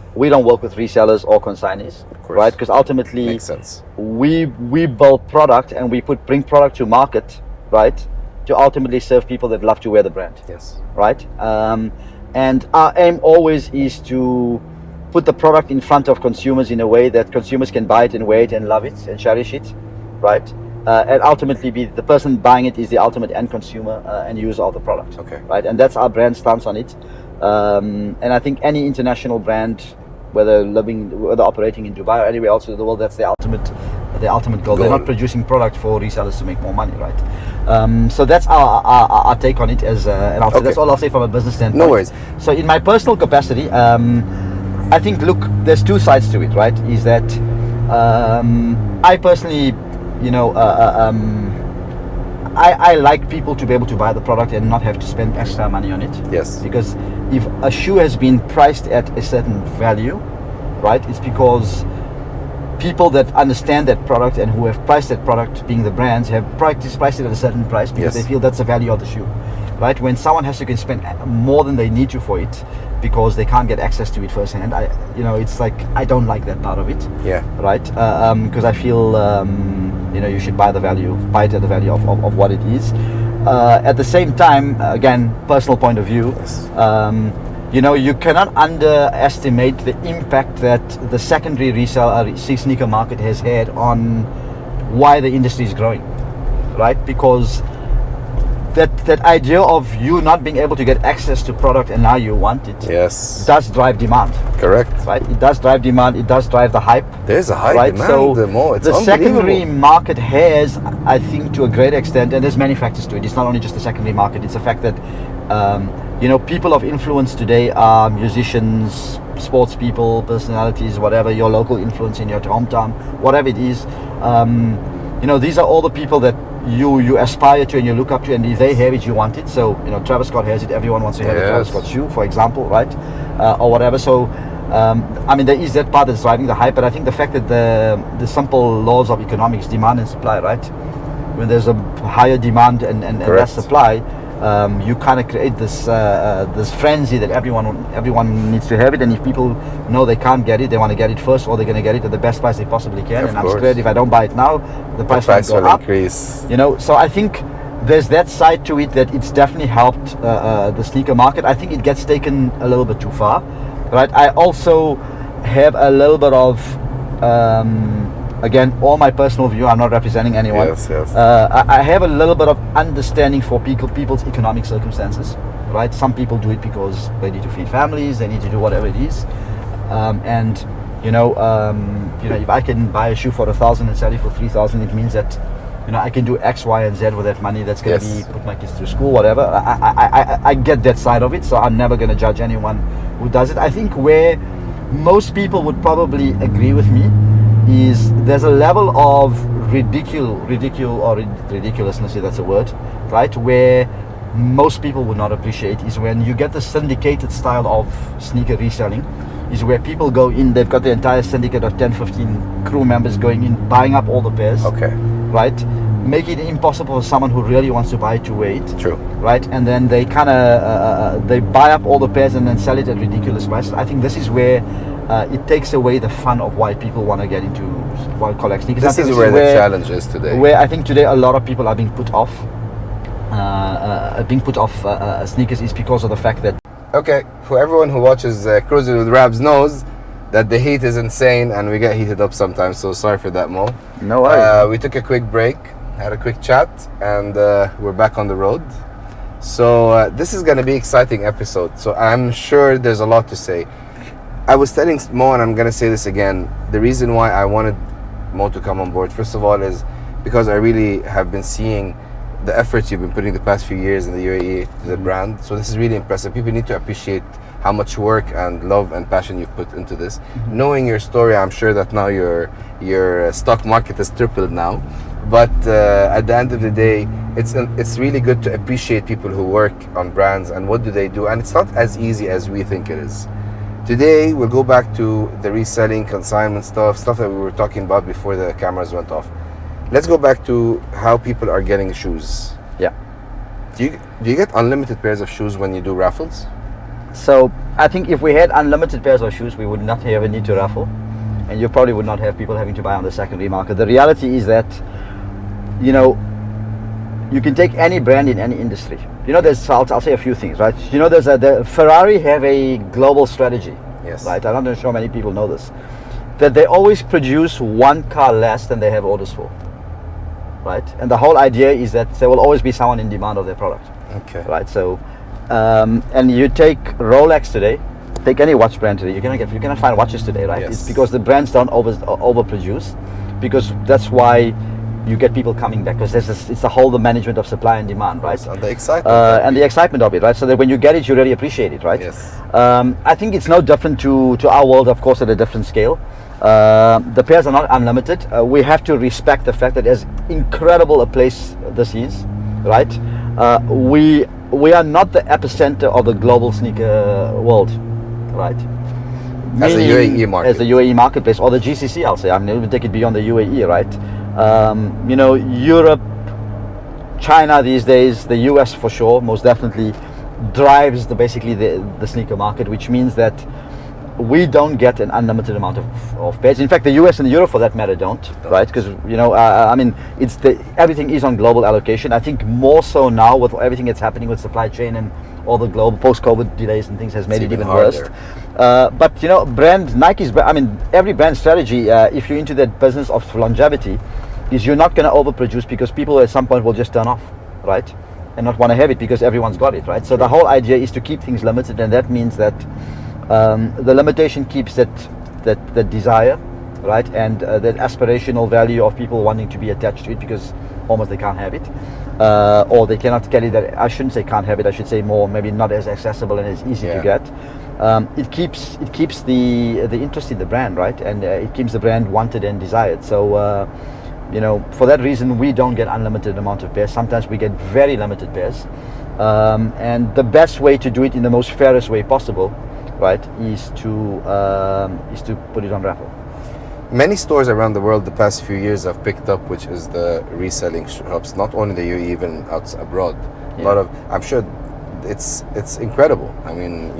work with resellers or consignees, right? Because ultimately, makes sense. We build product and we bring product to market, right? To ultimately serve people that love to wear the brand. Yes. Right. And our aim always is to put the product in front of consumers in a way that consumers can buy it and wear it and love it and cherish it, right? And ultimately, the person buying it is the ultimate end consumer and user of the product. Okay. Right. And that's our brand stance on it. And I think any international brand, whether operating in Dubai or anywhere else in the world, that's the ultimate goal. They're not producing product for resellers to make more money, right? So that's our take on it as and that's all I'll say from a business standpoint. No worries. So in my personal capacity, I think, look, there's two sides to it, right? Is that I personally, you know, I like people to be able to buy the product and not have to spend extra money on it. Yes. Because if a shoe has been priced at a certain value, right, it's because people that understand that product and who have priced that product, being the brands, have priced it at a certain price because they feel that's the value of the shoe, right? When someone has to spend more than they need to for it because they can't get access to it firsthand, it's like I don't like that part of it. Yeah. Right. Because I feel you should buy it at the value of what it is. at the same time, again, personal point of view, Yes. you know, you cannot underestimate the impact that the secondary resale sneaker market has had on why the industry is growing, right? Because that idea of you not being able to get access to product and now you want it, Yes. does drive demand. Correct. Right? It does drive demand. It does drive the hype. There's a high Right? demand, So Mo. It's the secondary unbelievable. market has, I think, to a great extent, and there's many factors to it. It's not only just the secondary market. It's the fact that you know, people of influence today are musicians, sports people, personalities, whatever, your local influence in your hometown, whatever it is. You know, these are all the people that you aspire to and you look up to, and if they have it, you want it. So, you know, Travis Scott has it, everyone wants to have a Travis Scott shoe, for example, right? Or whatever. So, I mean, there is that part that's driving the hype, but I think the fact that the simple laws of economics, demand and supply, right? When there's a higher demand and less supply, you kind of create this this frenzy that everyone needs to have it, and if people know they can't get it, they want to get it first, or they're going to get it at the best price they possibly can. Of and I'm course. scared if I don't buy it now, the price will go up. Increase. You know, so I think there's that side to it, that it's definitely helped the sneaker market. I think it gets taken a little bit too far, right? I also have a little bit of again, all my personal view, I'm not representing anyone. Yes, yes. I have a little bit of understanding for people's economic circumstances, right? Some people do it because they need to feed families, they need to do whatever it is. And you know, if I can buy a shoe for 1,000 and sell it for 3,000, it means that, you know, I can do X, Y, and Z with that money. That's going to be put my kids through school, whatever. I get that side of it, so I'm never going to judge anyone who does it. I think where most people would probably agree with me is there's a level of ridiculousness, if that's a word, right? Where most people would not appreciate is when you get the syndicated style of sneaker reselling, is where people go in, they've got the entire syndicate of 10, 15 crew members going in, buying up all the pairs. Okay. Right? Make it impossible for someone who really wants to buy it to wait. True. Right? And then they kind of, they buy up all the pairs and then sell it at ridiculous prices. I think this is where it takes away the fun of why people want to get into, collect sneakers. This is where the challenge is today. Where I think today a lot of people are being put off. Sneakers is because of the fact that. Okay, for everyone who watches Cruisin with Rabz knows that the heat is insane and we get heated up sometimes, so sorry for that, Mo. No worries. We took a quick break, had a quick chat, and we're back on the road. So this is going to be an exciting episode, so I'm sure there's a lot to say. I was telling Mo, and I'm going to say this again, the reason why I wanted Mo to come on board, first of all, is because I really have been seeing the efforts you've been putting the past few years in the UAE to the brand. So this is really impressive. People need to appreciate how much work and love and passion you've put into this. Knowing your story, I'm sure that now your stock market has tripled now. But at the end of the day, it's really good to appreciate people who work on brands and what do they do. And it's not as easy as we think it is. Today, we'll go back to the reselling, consignment stuff that we were talking about before the cameras went off. Let's go back to how people are getting shoes. Yeah. Do you get unlimited pairs of shoes when you do raffles? So I think if we had unlimited pairs of shoes, we would not have a need to raffle, and you probably would not have people having to buy on the secondary market. The reality is that, you know, you can take any brand in any industry. You know, I'll say a few things, right? You know, the Ferrari have a global strategy. Yes. Right. I'm not sure many people know this, that they always produce one car less than they have orders for. Right, and the whole idea is that there will always be someone in demand of their product. Okay. Right, so and you take Rolex today, take any watch brand today, you cannot find watches today, right? Yes. It's because the brands don't overproduce, because that's why you get people coming back, because it's the whole management of supply and demand, right? And the excitement. And the excitement of it, right? So that when you get it, you really appreciate it, right? Yes. I think it's no different to our world, of course, at a different scale. The pairs are not unlimited. We have to respect the fact that as incredible a place this is, right? We are not the epicenter of the global sneaker world, right? As a UAE market. As the UAE marketplace, or the GCC, I'll say. I mean, even take it beyond the UAE, right? You know, Europe, China these days, the US for sure, most definitely drives basically the sneaker market, which means that we don't get an unlimited amount of pairs. In fact, the US and Europe, for that matter, don't. Right? Because I mean, everything is on global allocation. I think more so now with everything that's happening with supply chain and all the global post-COVID delays and things has made it even worse. But every brand strategy, if you're into that business of longevity, is you're not going to overproduce, because people at some point will just turn off, right? And not want to have it because everyone's got it, right? So the whole idea is to keep things limited, and that means that the limitation keeps that desire, right? And that aspirational value of people wanting to be attached to it because almost they can't have it. Or they cannot get it. That I shouldn't say can't have it. I should say more maybe not as accessible and as easy to get. It keeps the interest in the brand, right? And it keeps the brand wanted and desired. So for that reason, we don't get unlimited amount of pairs. Sometimes we get very limited pairs. And the best way to do it in the most fairest way possible, right, is to put it on raffle. Many stores around the world the past few years have picked up, which is the reselling shops, not only the UAE, even out abroad. A lot of, I'm sure it's incredible. I mean,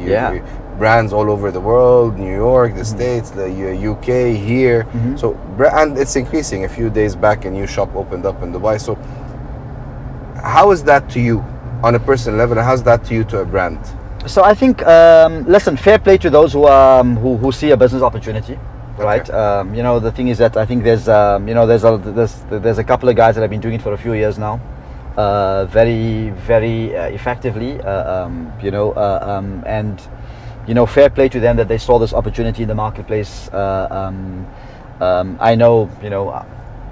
brands all over the world, New York, the States, the UK, here. So, and it's increasing. A few days back, a new shop opened up in Dubai. So, how is that to you on a personal level, and how's that to you to a brand? So I think, listen, fair play to those who see a business opportunity. Right, the thing is that I think there's a couple of guys that have been doing it for a few years now, very effectively, and fair play to them that they saw this opportunity in the marketplace. I know,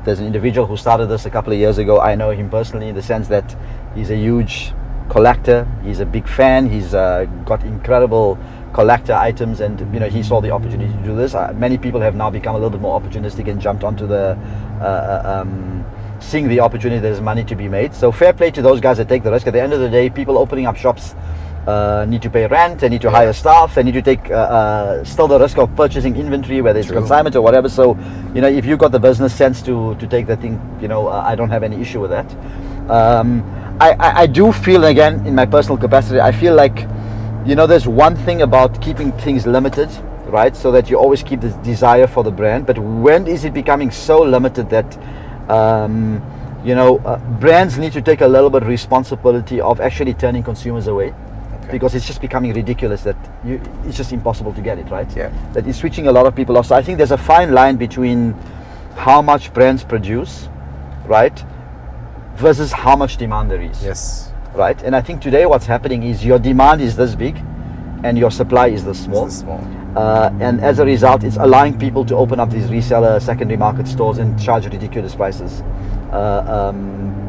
there's an individual who started this a couple of years ago. I know him personally in the sense that he's a huge collector. He's a big fan. He's got incredible collector items, and he saw the opportunity to do this. Many people have now become a little bit more opportunistic and jumped onto the seeing the opportunity. There's money to be made, so fair play to those guys that take the risk. At the end of the day, people opening up shops need to pay rent, they need to hire staff, they need to take still the risk of purchasing inventory, whether it's consignment or whatever. So if you've got the business sense to take that thing, I don't have any issue with that. I do feel, again, in my personal capacity, I feel like there's one thing about keeping things limited, right? So that you always keep this desire for the brand. But when is it becoming so limited that, brands need to take a little bit of responsibility of actually turning consumers away? Okay. Because it's just becoming ridiculous that it's just impossible to get it, right? Yeah. That is switching a lot of people off. So I think there's a fine line between how much brands produce, right, versus how much demand there is. Yes. Right, and I think today what's happening is your demand is this big and your supply is this small. And as a result, it's allowing people to open up these reseller secondary market stores and charge ridiculous prices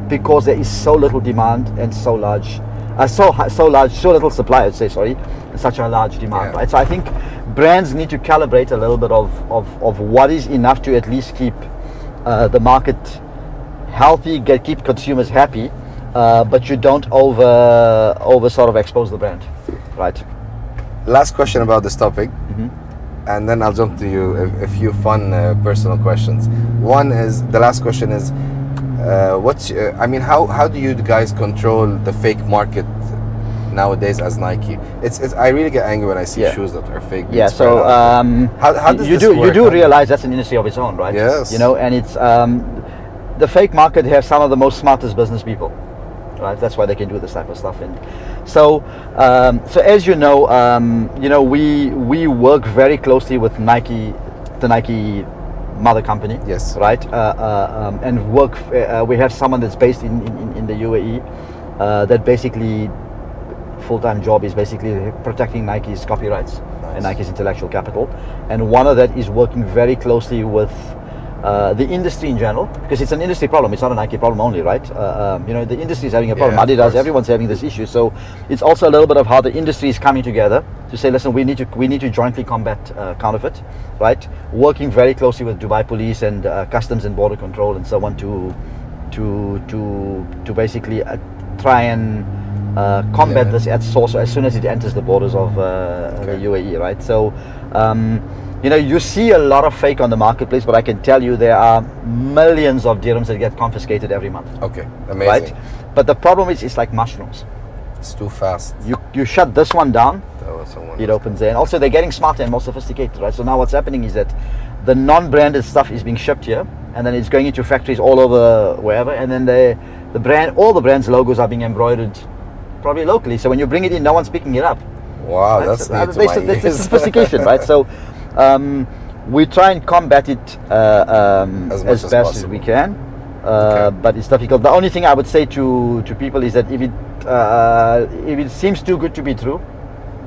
because there is so little demand and so little supply, I'd say, and such a large demand, right? So I think brands need to calibrate a little bit of what is enough to at least keep the market healthy, keep consumers happy. But you don't over sort of expose the brand, right? Last question about this topic, and then I'll jump to you a few fun personal questions. One is, the last question is, how do you guys control the fake market nowadays as Nike? I really get angry when I see shoes that are fake. Yeah. So how does this work? You do realize that's an industry of its own, right? Yes. And it's the fake market have some of the most smartest business people. Right, that's why they can do this type of stuff. And so as we work very closely with Nike, the Nike mother company. Yes. Right, and we have someone that's based in the UAE that basically full-time job is basically protecting Nike's copyrights and Nike's intellectual capital. And one of that is working very closely with the industry in general, because it's an industry problem. It's not a Nike problem only, right? The industry is having a problem. Adidas, everyone's having this issue. So it's also a little bit of how the industry is coming together to say, listen, we need to jointly combat counterfeit, right? Working very closely with Dubai Police and Customs and Border Control and so on to basically try and combat this at source as soon as it enters the borders of the UAE, right? So. You see a lot of fake on the marketplace, but I can tell you there are millions of dirhams that get confiscated every month. Okay, amazing. Right? But the problem is, it's like mushrooms. It's too fast. You shut this one down, It opens there. And also they're getting smarter and more sophisticated, right? So now what's happening is that the non-branded stuff is being shipped here, and then it's going into factories all over wherever, and then all the brand's logos are being embroidered probably locally. So when you bring it in, no one's picking it up. Wow, right? that's So, neat to my that's ears. sophistication, right? So we try and combat it as best as we can, but it's difficult. The only thing I would say to people is that if it seems too good to be true,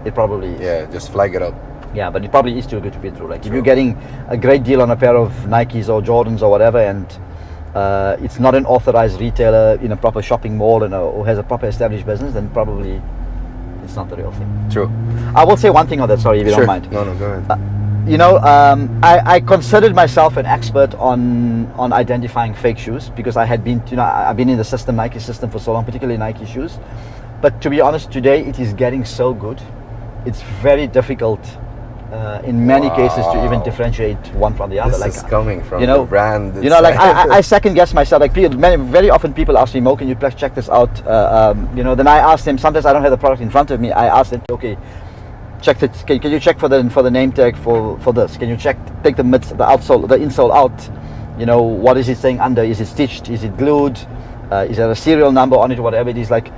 it probably is. Yeah, just flag it up. Yeah, but it probably is too good to be true. Like if you're getting a great deal on a pair of Nikes or Jordans or whatever, and it's not an authorized retailer in a proper shopping mall or has a proper established business, then probably it's not the real thing. True. I will say one thing on that, sorry, if you don't mind. No, go ahead. I considered myself an expert on identifying fake shoes because I had been, I've been in the system, Nike system for so long, particularly Nike shoes. But to be honest, today it is getting so good. It's very difficult in many cases to even differentiate one from the other. This is coming from the brand. I second guess myself. Like very often people ask me, Mo, can you please check this out? Then I ask them. Sometimes I don't have the product in front of me. I ask them, okay, check it. Can you check for the name tag for this? Can you take the insole out? What is it saying under? Is it stitched? Is it glued? Is there a serial number on it? Whatever it is, like.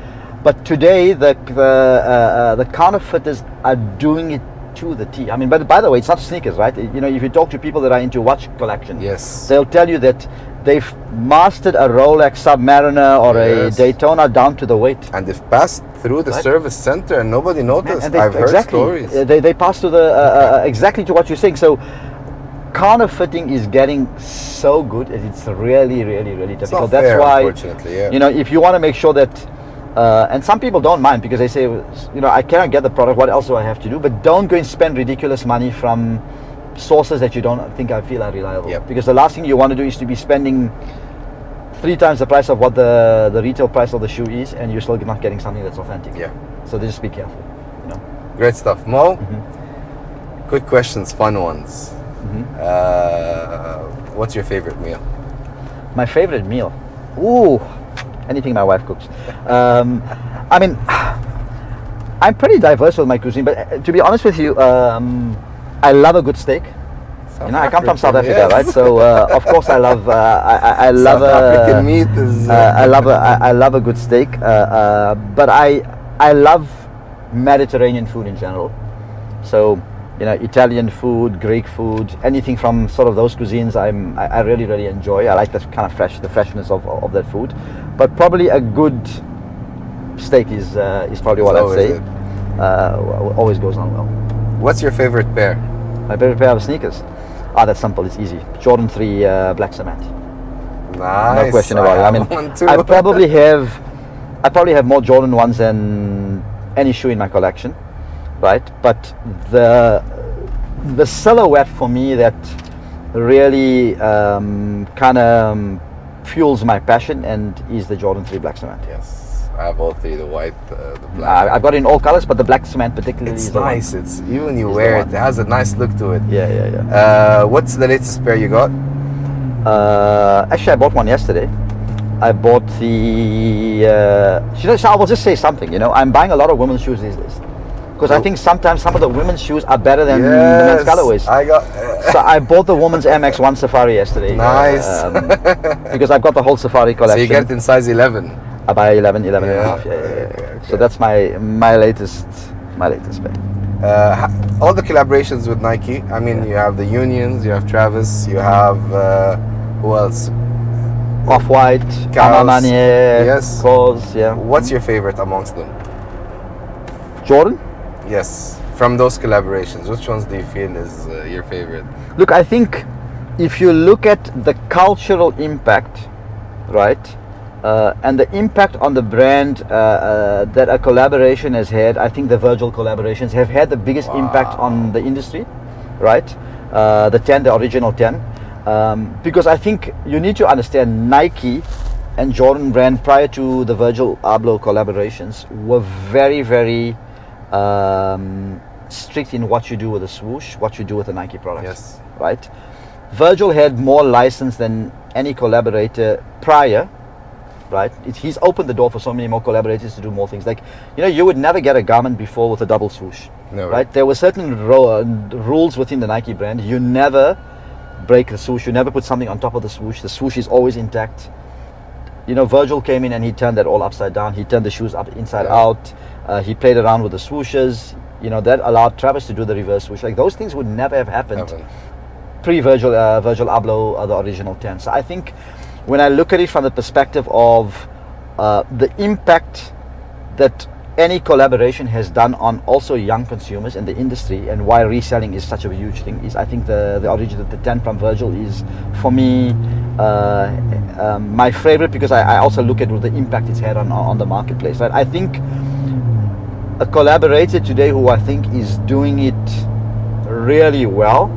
But today the counterfeiters are doing it to the T. I mean, but by the way, it's not sneakers, right? If you talk to people that are into watch collection, yes, they'll tell you that they've mastered a Rolex Submariner or a Daytona down to the weight, and they've passed through the service center and nobody noticed. I've heard stories. They passed to the exactly to what you're saying. So counterfeiting is getting so good, it's really, really, really difficult. That's why, unfortunately, yeah. If you want to make sure that. And some people don't mind because they say, I cannot get the product, what else do I have to do? But don't go and spend ridiculous money from sources that you don't think I feel are reliable. Yep. Because the last thing you want to do is to be spending 3 times the price of what the retail price of the shoe is, and you're still not getting something that's authentic. Yeah. So just be careful. Great stuff. Mo, quick questions, fun ones. What's your favorite meal? My favorite meal? Ooh. Anything my wife cooks. I mean, I'm pretty diverse with my cuisine, but to be honest with you, I love a good steak. I come from South Africa, right? So of course I love I love African meat is I love a good steak, but I love Mediterranean food in general. So Italian food, Greek food, anything from sort of those cuisines I really, really enjoy. I like the kind of the freshness of that food. But probably a good steak is probably what I'd say. Always goes on well. What's your favorite pair? My favorite pair of sneakers? That's simple, it's easy. Jordan 3 Black Cement. Nice. No question about it. I mean, I probably have more Jordan 1s than any shoe in my collection. Right, but the silhouette for me that really kind of fuels my passion and is the Jordan 3 Black Cement. Yes, I have all 3, the white, the black. I've got it in all colors, but the Black Cement particularly it's is the nice. one. It's even you wear it, it has a nice look to it. Yeah. What's the latest pair you got? Actually, I bought one yesterday. I bought the. I will just say something. I'm buying a lot of women's shoes these days. Because I think sometimes some of the women's shoes are better than the men's colorways. So I bought the woman's MX1 Safari yesterday. Nice. Because I've got the whole Safari collection. So you get it in size 11? I buy 11 and a half. Yeah. Okay. So that's my latest pair. All the collaborations with Nike. I mean, you have the Unions, you have Travis, you have who else? Off-White, Kamamanie, yes. Cause, yeah. What's your favorite amongst them? Jordan? Yes, from those collaborations, which ones do you feel is your favorite? Look, I think if you look at the cultural impact, right, and the impact on the brand that a collaboration has had, I think the Virgil collaborations have had the biggest impact on the industry, right? The original 10. Because I think you need to understand Nike and Jordan brand prior to the Virgil Abloh collaborations were very, very strict in what you do with a swoosh, what you do with a Nike product. Yes. Right? Virgil had more license than any collaborator prior right? He's opened the door for so many more collaborators to do more things. Like, you would never get a garment before with a double swoosh, right? There were certain rules within the Nike brand. You never break the swoosh. You never put something on top of the swoosh. The swoosh is always intact. Virgil came in and he turned that all upside down. He turned the shoes inside out. He played around with the swooshes. That allowed Travis to do the reverse swoosh. Like, those things would never have happened pre-Virgil Abloh, the original 10. So I think when I look at it from the perspective of the impact that any collaboration has done on also young consumers in the industry, and why reselling is such a huge thing, is I think the original, the 10 from Virgil is, for me, my favorite, because I also look at the impact it's had on the marketplace. Right? I think a collaborator today who I think is doing it really well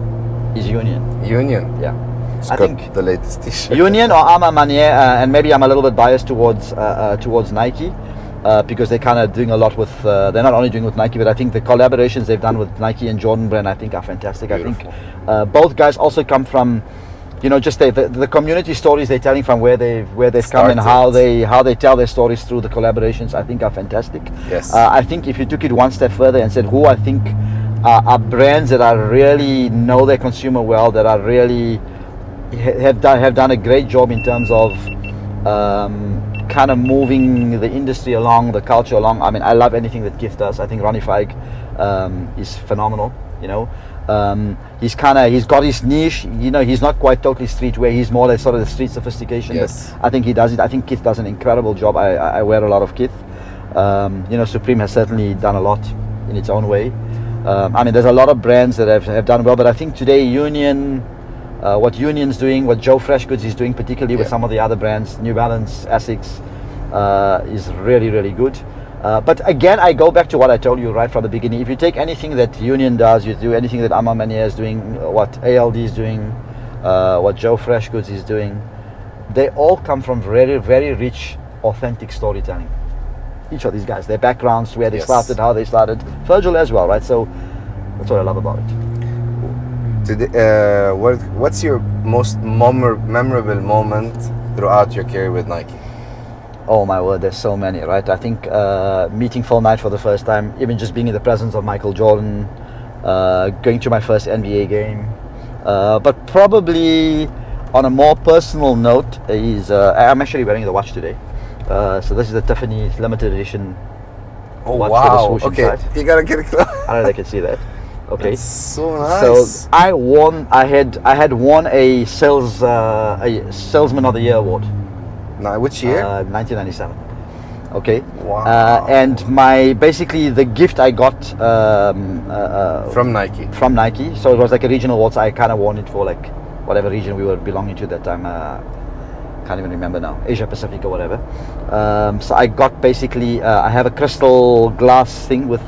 is Union. Yeah. I think the latest t-shirt. Union or Ama Manier, and maybe I'm a little bit biased towards Nike, because they're kind of doing a lot with, they're not only doing with Nike, but I think the collaborations they've done with Nike and Jordan brand, I think, are fantastic. Beautiful. I think both guys also come from, just the community stories they're telling from where they've come, and how they tell their stories through the collaborations, I think are fantastic. Yes. I think if you took it one step further and said who I think are brands that are really know their consumer well, that are really have done a great job in terms of kind of moving the industry along, the culture along. I mean, I love anything that Kith does. I think Ronnie Feig is phenomenal. He's got his niche. He's not quite totally streetwear. He's more like sort of the street sophistication. Yes. But I think he does it. I think Kith does an incredible job. I wear a lot of Kith. Supreme has certainly done a lot in its own way. I mean, there's a lot of brands that have done well, but I think today Union, what Union's doing, what Joe Freshgoods is doing, particularly with some of the other brands, New Balance, Asics, is really, really good. But again, I go back to what I told you right from the beginning. If you take anything that Union does, you do anything that Ama Manier is doing, what ALD is doing, what Joe Freshgoods is doing, they all come from very, very rich, authentic storytelling. Each of these guys, their backgrounds, where they started, how they started. Virgil as well, right? So that's what I love about it. Today, what's your most memorable moment throughout your career with Nike? Oh my word, there's so many, right? I think meeting Phil Knight for the first time, even just being in the presence of Michael Jordan, going to my first NBA game. But probably on a more personal note is, I'm actually wearing the watch today. So this is the Tiffany limited edition watch with the swoosh inside. You gotta get it close. I don't know if they can see that. Okay. That's so nice. So I had won a Salesman of the Year award. Now, which year? 1997. Okay. Wow. And basically the gift I got from Nike. From Nike. So it was like a regional award. So I kind of won it for like whatever region we were belonging to that time. Can't even remember now. Asia Pacific or whatever. So I got basically I have a crystal glass thing with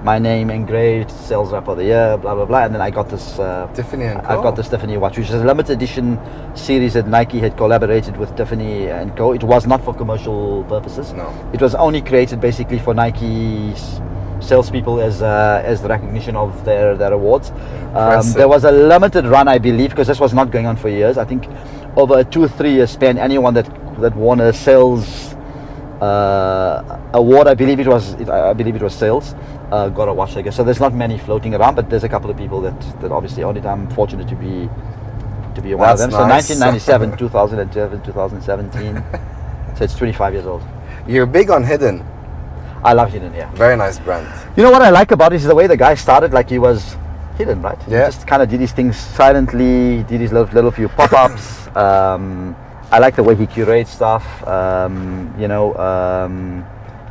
my name engraved, sales rep of the year, blah blah blah, and then I got this Tiffany and Co. I got this Tiffany watch, which is a limited edition series that Nike had collaborated with Tiffany and Co. It was not for commercial purposes. No. It was only created basically for Nike's salespeople as the recognition of their awards. There was a limited run, I believe, because this was not going on for years. I think over a 2 or 3 year span, anyone that won a sales award, I believe it was sales, got a watch, I guess. So there's not many floating around, but there's a couple of people that obviously own it. I'm fortunate to be one of them. Nice. So 1997, 2007, 2017. So it's 25 years old. You're big on Hidden. I love Hidden, yeah. Very nice brand. You know what I like about it is the way the guy started, like he was hidden, right? Yeah. He just kind of did his things silently, did his little few pop-ups. I like the way he curates stuff.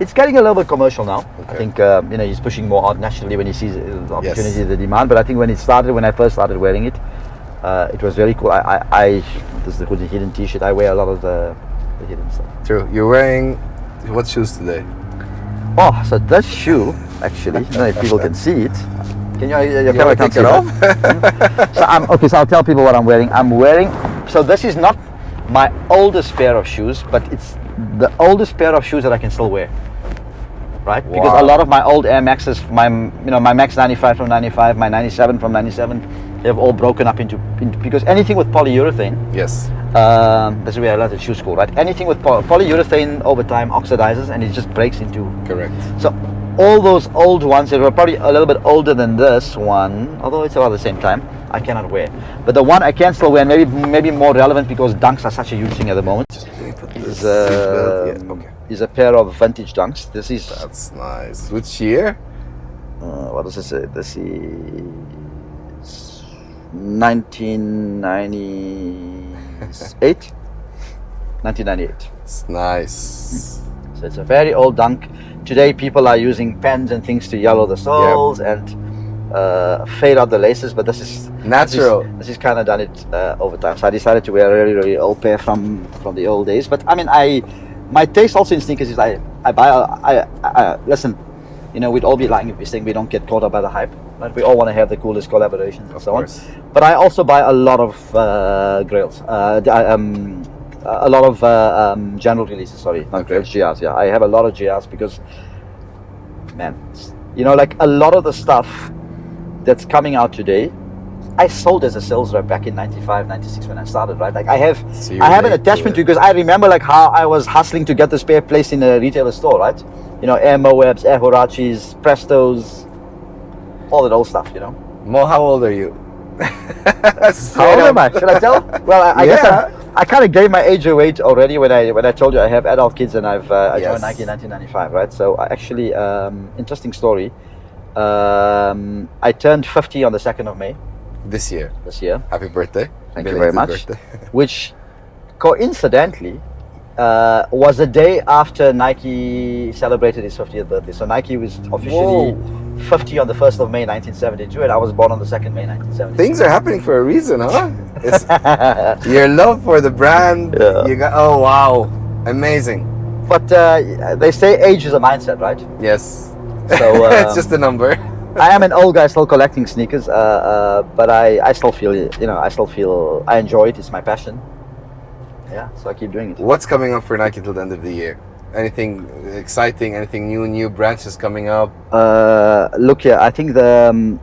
It's getting a little bit commercial now. Okay. I think he's pushing more out naturally when he sees the opportunity, the demand. But I think when I first started wearing it, it was very cool. This is the Hidden T-shirt. I wear a lot of the Hidden stuff. True. You're wearing what shoes today? Oh, so this shoe actually. I don't know if people can see it. Can your camera take it off? So I'll tell people what I'm wearing. So this is not my oldest pair of shoes, but it's the oldest pair of shoes that I can still wear. Right? Because a lot of my old Air Maxes, my Max 95 from 95, my 97 from 97, They've all broken up into because anything with polyurethane. Yes. That's the way I learned at shoe school, right? Anything with polyurethane over time oxidizes and it just breaks into. Correct. So all those old ones that were probably a little bit older than this one, although it's about the same time, I cannot wear. But the one I can still wear, and maybe more relevant because Dunks are such a huge thing at the moment. Is a pair of vintage Dunks. That's nice. Which year? What does it say? This is 1998. 1998. It's nice. So it's a very old Dunk. Today people are using pens and things to yellow the soles and fade out the laces, but this is natural. This is kind of done it over time. So I decided to wear a really, really old pair from the old days. But I mean, my taste also in sneakers is I listen. You know, we'd all be lying if we think we don't get caught up by the hype. Right? We all want to have the coolest collaborations and so on. But I also buy a lot of grails. A lot of general releases. Sorry, not grails, GRs. Yeah, I have a lot of GRs because, man, you know, like a lot of the stuff that's coming out today, I sold as a sales rep back in 95, 96 when I started, right? Like I have an attachment to it because I remember like how I was hustling to get this pair placed in a retailer store, right? You know, Air Moabs, Air Horachis, Prestos, all that old stuff, you know. Mo, how old are you? How old am I? Should I tell? Well, I guess I kind of gave my age away already when I told you I have adult kids and I joined Nike in 1995, right? So I actually, interesting story. I turned 50 on the 2nd of May. This year. Happy birthday. Thank you very much. Which coincidentally was the day after Nike celebrated his 50th birthday. So Nike was officially 50 on the 1st of May 1972 and I was born on the 2nd May 1972. Things are happening for a reason, huh? It's your love for the brand. Yeah. You got, oh wow, amazing. But they say age is a mindset, right? Yes. So it's just a number. I am an old guy still collecting sneakers, but I still feel, you know, I enjoy it. It's my passion. Yeah, so I keep doing it. What's coming up for Nike till the end of the year? Anything exciting? Anything new branches coming up? Look here, I think the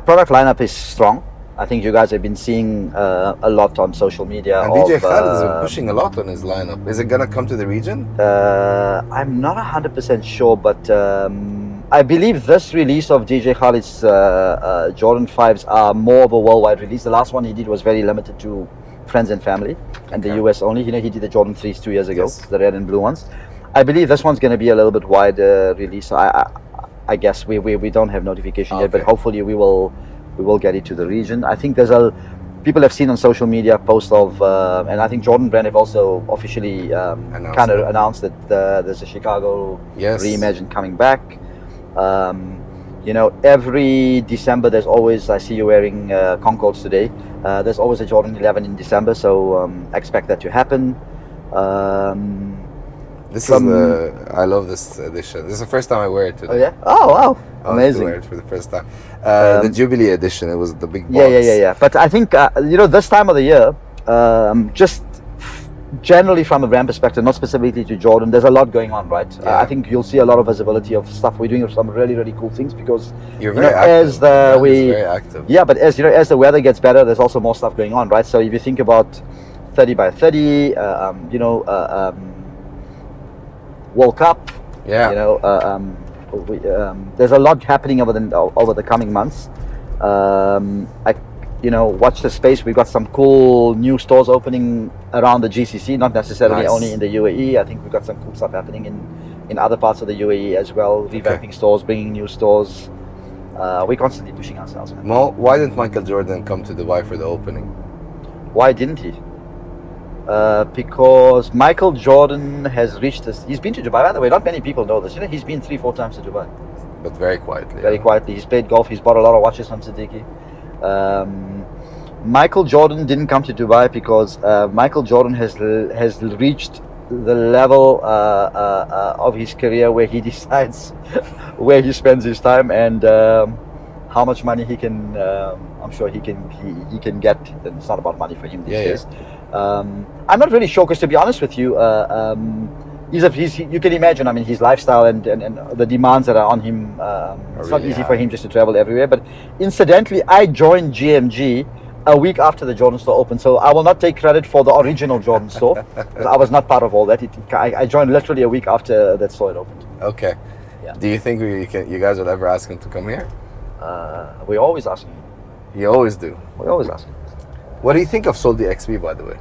product lineup is strong. I think you guys have been seeing a lot on social media. And DJ Khaled has been pushing a lot on his lineup. Is it gonna come to the region? I'm not 100% sure, but I believe this release of DJ Khaled's Jordan 5s are more of a worldwide release. The last one he did was very limited to friends and family and the US only. You know, he did the Jordan 3s 2 years ago, the red and blue ones. I believe this one's going to be a little bit wider release. I guess we don't have notification yet, but hopefully we will get it to the region. I think people have seen on social media posts of, and I think Jordan brand have also officially kind of announced that there's a Chicago Reimagine coming back. You know, every December there's always, I see you wearing Concords today, there's always a Jordan 11 in December, so expect that to happen. I love this edition. This is the first time I wear it today. Oh yeah? Oh wow, amazing. I wear it for the first time. The Jubilee edition, it was the big box. Yeah. But I think, you know, this time of the year, just generally from a brand perspective, not specifically to Jordan, there's a lot going on, right? I think you'll see a lot of visibility of stuff. We're doing some really, really cool things because you're very active. Very active. Yeah, but as you know, as the weather gets better, there's also more stuff going on, right? So if you think about 30 by 30, you know, World Cup, you know, there's a lot happening over the coming months. You know, watch the space. We've got some cool new stores opening around the GCC, not necessarily only in the UAE. I think we've got some cool stuff happening in other parts of the UAE as well, revamping stores, bringing new stores. We're constantly pushing ourselves, man. Mo, why didn't Michael Jordan come to Dubai for the opening? Why didn't he? Because Michael Jordan has reached this. He's been to Dubai, by the way. Not many people know this. You know, he's been 3-4 times to Dubai. But very quietly. Very quietly. He's played golf. He's bought a lot of watches from Siddiqui. Michael Jordan didn't come to Dubai because Michael Jordan has reached the level of his career where he decides where he spends his time and how much money he can. I'm sure he can get. It's not about money for him these days. I'm not really sure because, to be honest with you, you can imagine, I mean, his lifestyle and the demands that are on him. It's not easy for him just to travel everywhere. But incidentally, I joined GMG a week after the Jordan store opened, so I will not take credit for the original Jordan store. I was not part of all that. I joined literally a week after that store had opened. Okay. Yeah. Do you think you guys will ever ask him to come here? We always ask him. You always do? We always ask him. What do you think of Sole DXB, by the way?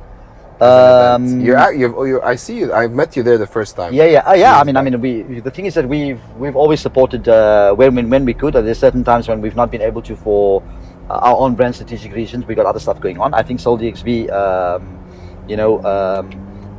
I see you. I met you there the first time. Yeah. I mean, the thing is that we've always supported when we could. There's certain times when we've not been able to for our own brand strategic reasons. We got other stuff going on. I think Sole DXB,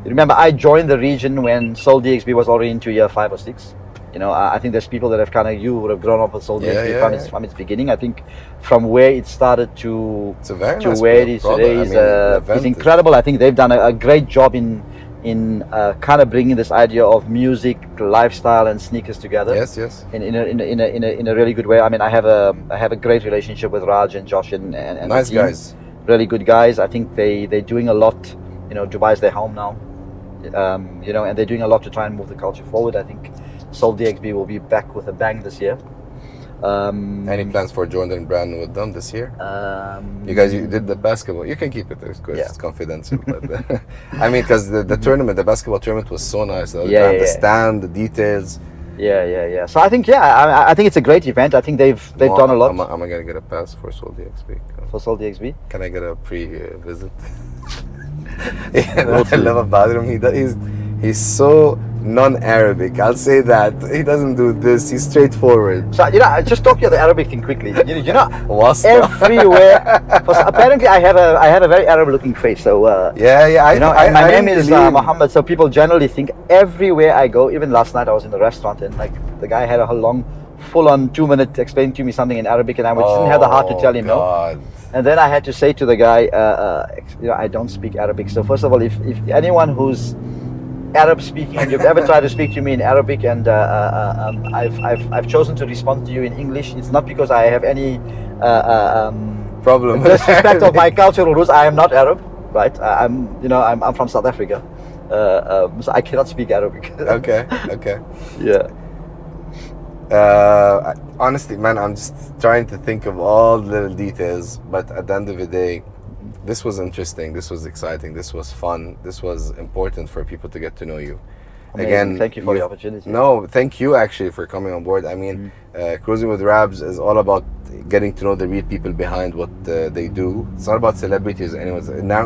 remember I joined the region when Sole DXB was already into year 5 or 6. I think there's people that have you would have grown up with Sole DXB from its beginning. I think from where it started to where it is today is incredible. I think they've done a great job in kind of bringing this idea of music, lifestyle, and sneakers together. Yes. In a really good way. I mean, I have a great relationship with Raj and Josh and nice guys, really good guys. I think they're doing a lot. Dubai's their home now. And they're doing a lot to try and move the culture forward. I think Sole DXB will be back with a bang this year. Any plans for Jordan brand with them this year? You did the basketball. You can keep it there because it's confidential. But I mean, because the tournament, the basketball tournament was so nice. The stand, the details. Yeah. So I think I think it's a great event. I think they've done a lot. Am I gonna get a pass for Sole DXB? For Sole DXB? Can I get a pre-visit? What I love about him, he's so non-Arabic. I'll say that. He doesn't do this. He's straightforward. So I just talk you the Arabic thing quickly. Everywhere. Apparently, I have a very Arab-looking face. So my name is Mohammed. So people generally think everywhere I go. Even last night I was in the restaurant and the guy had a long, full-on 2-minute explaining to me something in Arabic, and I didn't have the heart to tell him no. And then I had to say to the guy, I don't speak Arabic. So first of all, if anyone who's Arab speaking and you've ever tried to speak to me in Arabic and I've chosen to respond to you in English, it's not because I have any problem disrespect of my cultural roots. I am not Arab, right? I'm from South Africa, so I cannot speak Arabic. Okay. Yeah. Honestly, man, I'm just trying to think of all the little details, but at the end of the day, this was interesting, this was exciting, this was fun, this was important for people to get to know you. Amazing. Again, thank you for the opportunity. No, thank you actually for coming on board. I mean, Cruisin with Rabz is all about getting to know the real people behind what they do. It's not about celebrities or anyone.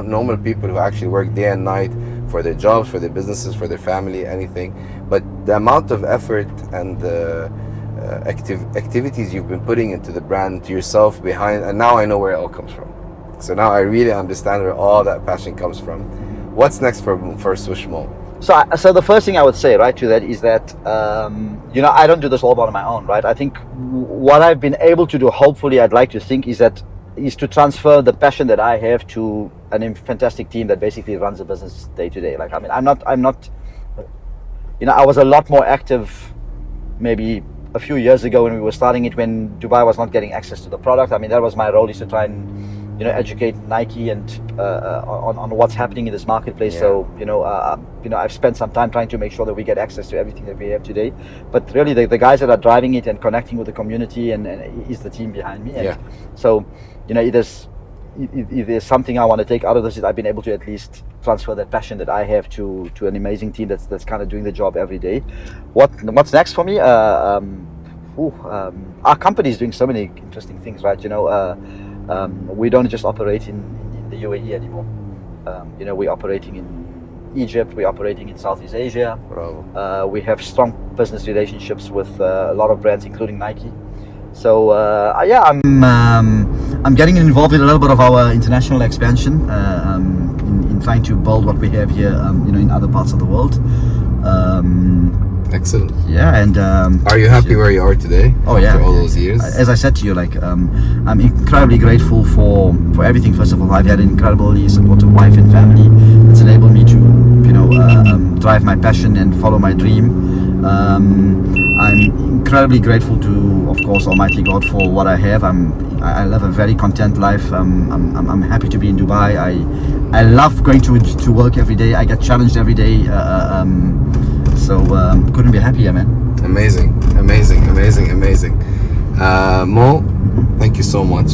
Normal people who actually work day and night for their jobs, for their businesses, for their family, anything. But the amount of effort and the activities you've been putting into the brand, to yourself behind, and now I know where it all comes from. So now I really understand where all that passion comes from. What's next for Swoosh Mo? So the first thing I would say, right, to that is that, I don't do this all on my own, right? I think what I've been able to do, hopefully I'd like to think, is to transfer the passion that I have to a fantastic team that basically runs the business day to day. Like, I mean, I'm not, I was a lot more active maybe a few years ago when we were starting it, when Dubai was not getting access to the product. I mean, that was my role, is to try and educate Nike and on what's happening in this marketplace. So I've spent some time trying to make sure that we get access to everything that we have today. But really, the guys that are driving it and connecting with the community and is the team behind me. And so if there's something I want to take out of this, is I've been able to at least transfer that passion that I have to an amazing team that's kind of doing the job every day. What's next for me? Our company is doing so many interesting things, right? We don't just operate in the UAE anymore. We're operating in Egypt, we're operating in Southeast Asia. We have strong business relationships with a lot of brands, including Nike. So I'm getting involved in a little bit of our international expansion, in trying to build what we have here, in other parts of the world. Excellent. Yeah, and are you happy where you are today? After all those years? As I said to you, I'm incredibly grateful for everything. First of all, I've had an incredibly supportive wife and family that's enabled me to drive my passion and follow my dream. I'm incredibly grateful to, of course, Almighty God for what I have. I live a very content life. I'm happy to be in Dubai. I love going to work every day. I get challenged every day. So couldn't be happier, man. Amazing. Mo, thank you so much.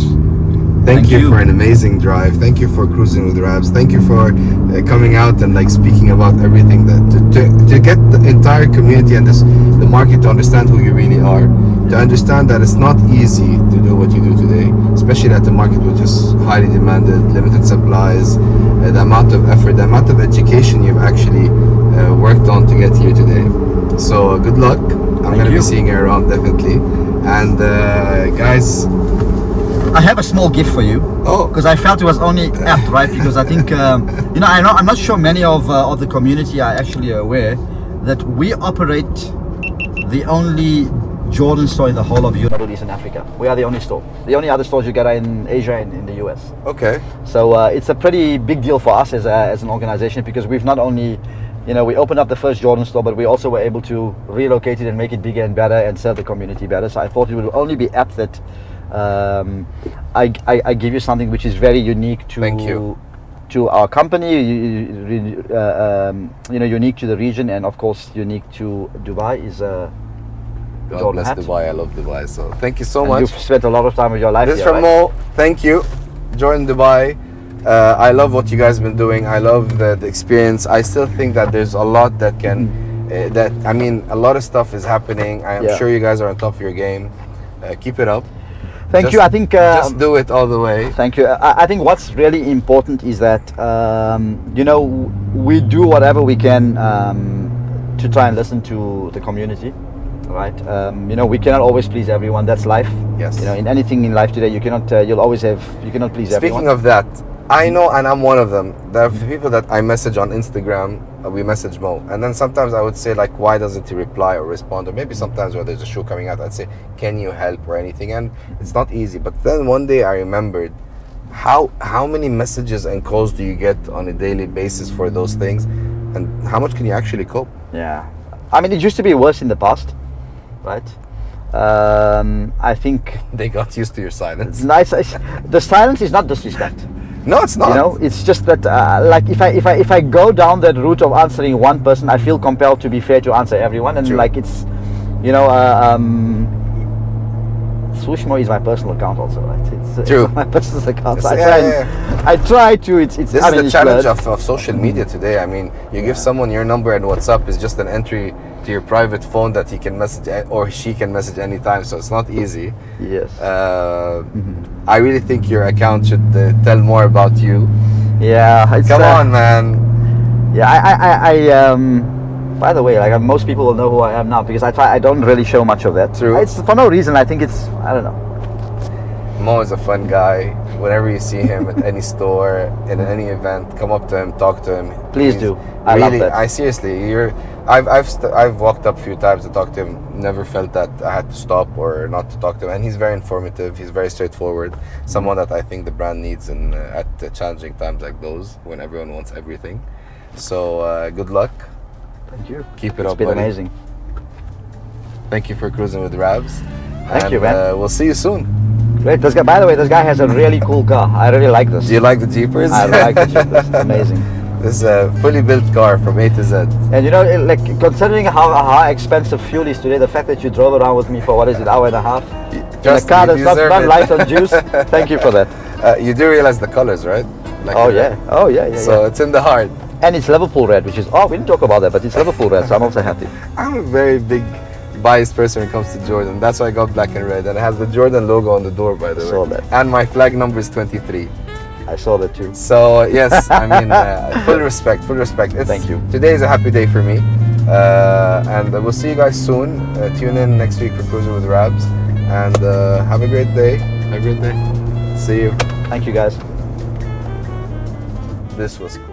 Thank you for an amazing drive. Thank you for cruising with Rabz. Thank you for coming out and like speaking about everything that to get the entire community and the market to understand who you really are, to understand that it's not easy to do what you do today, especially that the market was just highly demanded, limited supplies, the amount of effort, the amount of education you've actually worked on to get here today. So good luck. I'm going to be seeing you around definitely. And guys, I have a small gift for you. Oh, because I felt it was only apt, right? Because I think I'm not sure many of the community are actually aware that we operate the only Jordan store in the whole of Europe, Middle East, and Africa. We are the only store. The only other stores you get are in Asia and in the US. Okay. So it's a pretty big deal for us as an organization, because we've not only, we opened up the first Jordan store, but we also were able to relocate it and make it bigger and better and serve the community better. So I thought it would only be apt that I give you something which is very unique to our company, unique to the region, and of course unique to Dubai is God bless Dubai. I love Dubai. So thank you so much. You've spent a lot of time with your life This is here, from right? Mo. Thank you. Jordan Dubai. I love what you guys have been doing. I love the experience. I still think that there's a lot that can a lot of stuff is happening. I'm sure you guys are on top of your game. Keep it up. Thank you. I think just do it all the way. Thank you. I think what's really important is that we do whatever we can to try and listen to the community, right? We cannot always please everyone. That's life. Yes. In anything in life today, you cannot please everyone. Speaking of that, I know, and I'm one of them. There are people that I message on Instagram. We message Mo, and then sometimes I would say like, why doesn't he reply or respond? Or maybe sometimes when there's a show coming out, I'd say, can you help or anything? And it's not easy. But then one day I remembered how many messages and calls do you get on a daily basis for those things, and how much can you actually cope? Yeah, I mean, it used to be worse in the past, right? I think they got used to your silence. Nice. The silence is not disrespect. No, it's not. It's just that like if I go down that route of answering one person, I feel compelled to be fair to answer everyone, and like it's Swoosh Mo is my personal account also, right? It's my personal account. So I try to. This is the challenge of social media today. I mean, you give someone your number and WhatsApp is just an entry to your private phone that he can message or she can message anytime. So it's not easy. Yes. I really think your account should tell more about you. Yeah. Come on, man. Yeah. By the way, like most people will know who I am now because I don't really show much of that. True. It's for no reason. I think I don't know. Mo is a fun guy. Whenever you see him at any store, in any event, come up to him, talk to him. Please do. I love that. I've walked up a few times to talk to him. Never felt that I had to stop or not to talk to him. And he's very informative. He's very straightforward. Someone that I think the brand needs at challenging times like those when everyone wants everything. So good luck. Thank you. Keep it up, It's been buddy. amazing. Thank you for cruising with Rabz. Thank you, man. We'll see you soon. Great. By the way, this guy has a really cool car. I really like this. Do you like the Jeepers? I like the Jeepers. It's amazing. This is a fully built car from A to Z. And like considering how expensive fuel is today, the fact that you drove around with me for hour and a half in a car that's not light on juice. Thank you for that. You do realize the colors, right? Like yeah. So it's in the heart. And it's Liverpool red, which is we didn't talk about that, but it's Liverpool red, so I'm also happy. I'm a very big biased person when it comes to Jordan. That's why I got black and red, and it has the Jordan logo on the door, by the way. Saw that. And my flag number is 23. I saw that too. So yes, I mean, full respect. Thank you. Today is a happy day for me, and we'll see you guys soon. Tune in next week for Cruisin with Rabz, and have a great day. See you. Thank you, guys. This was cool.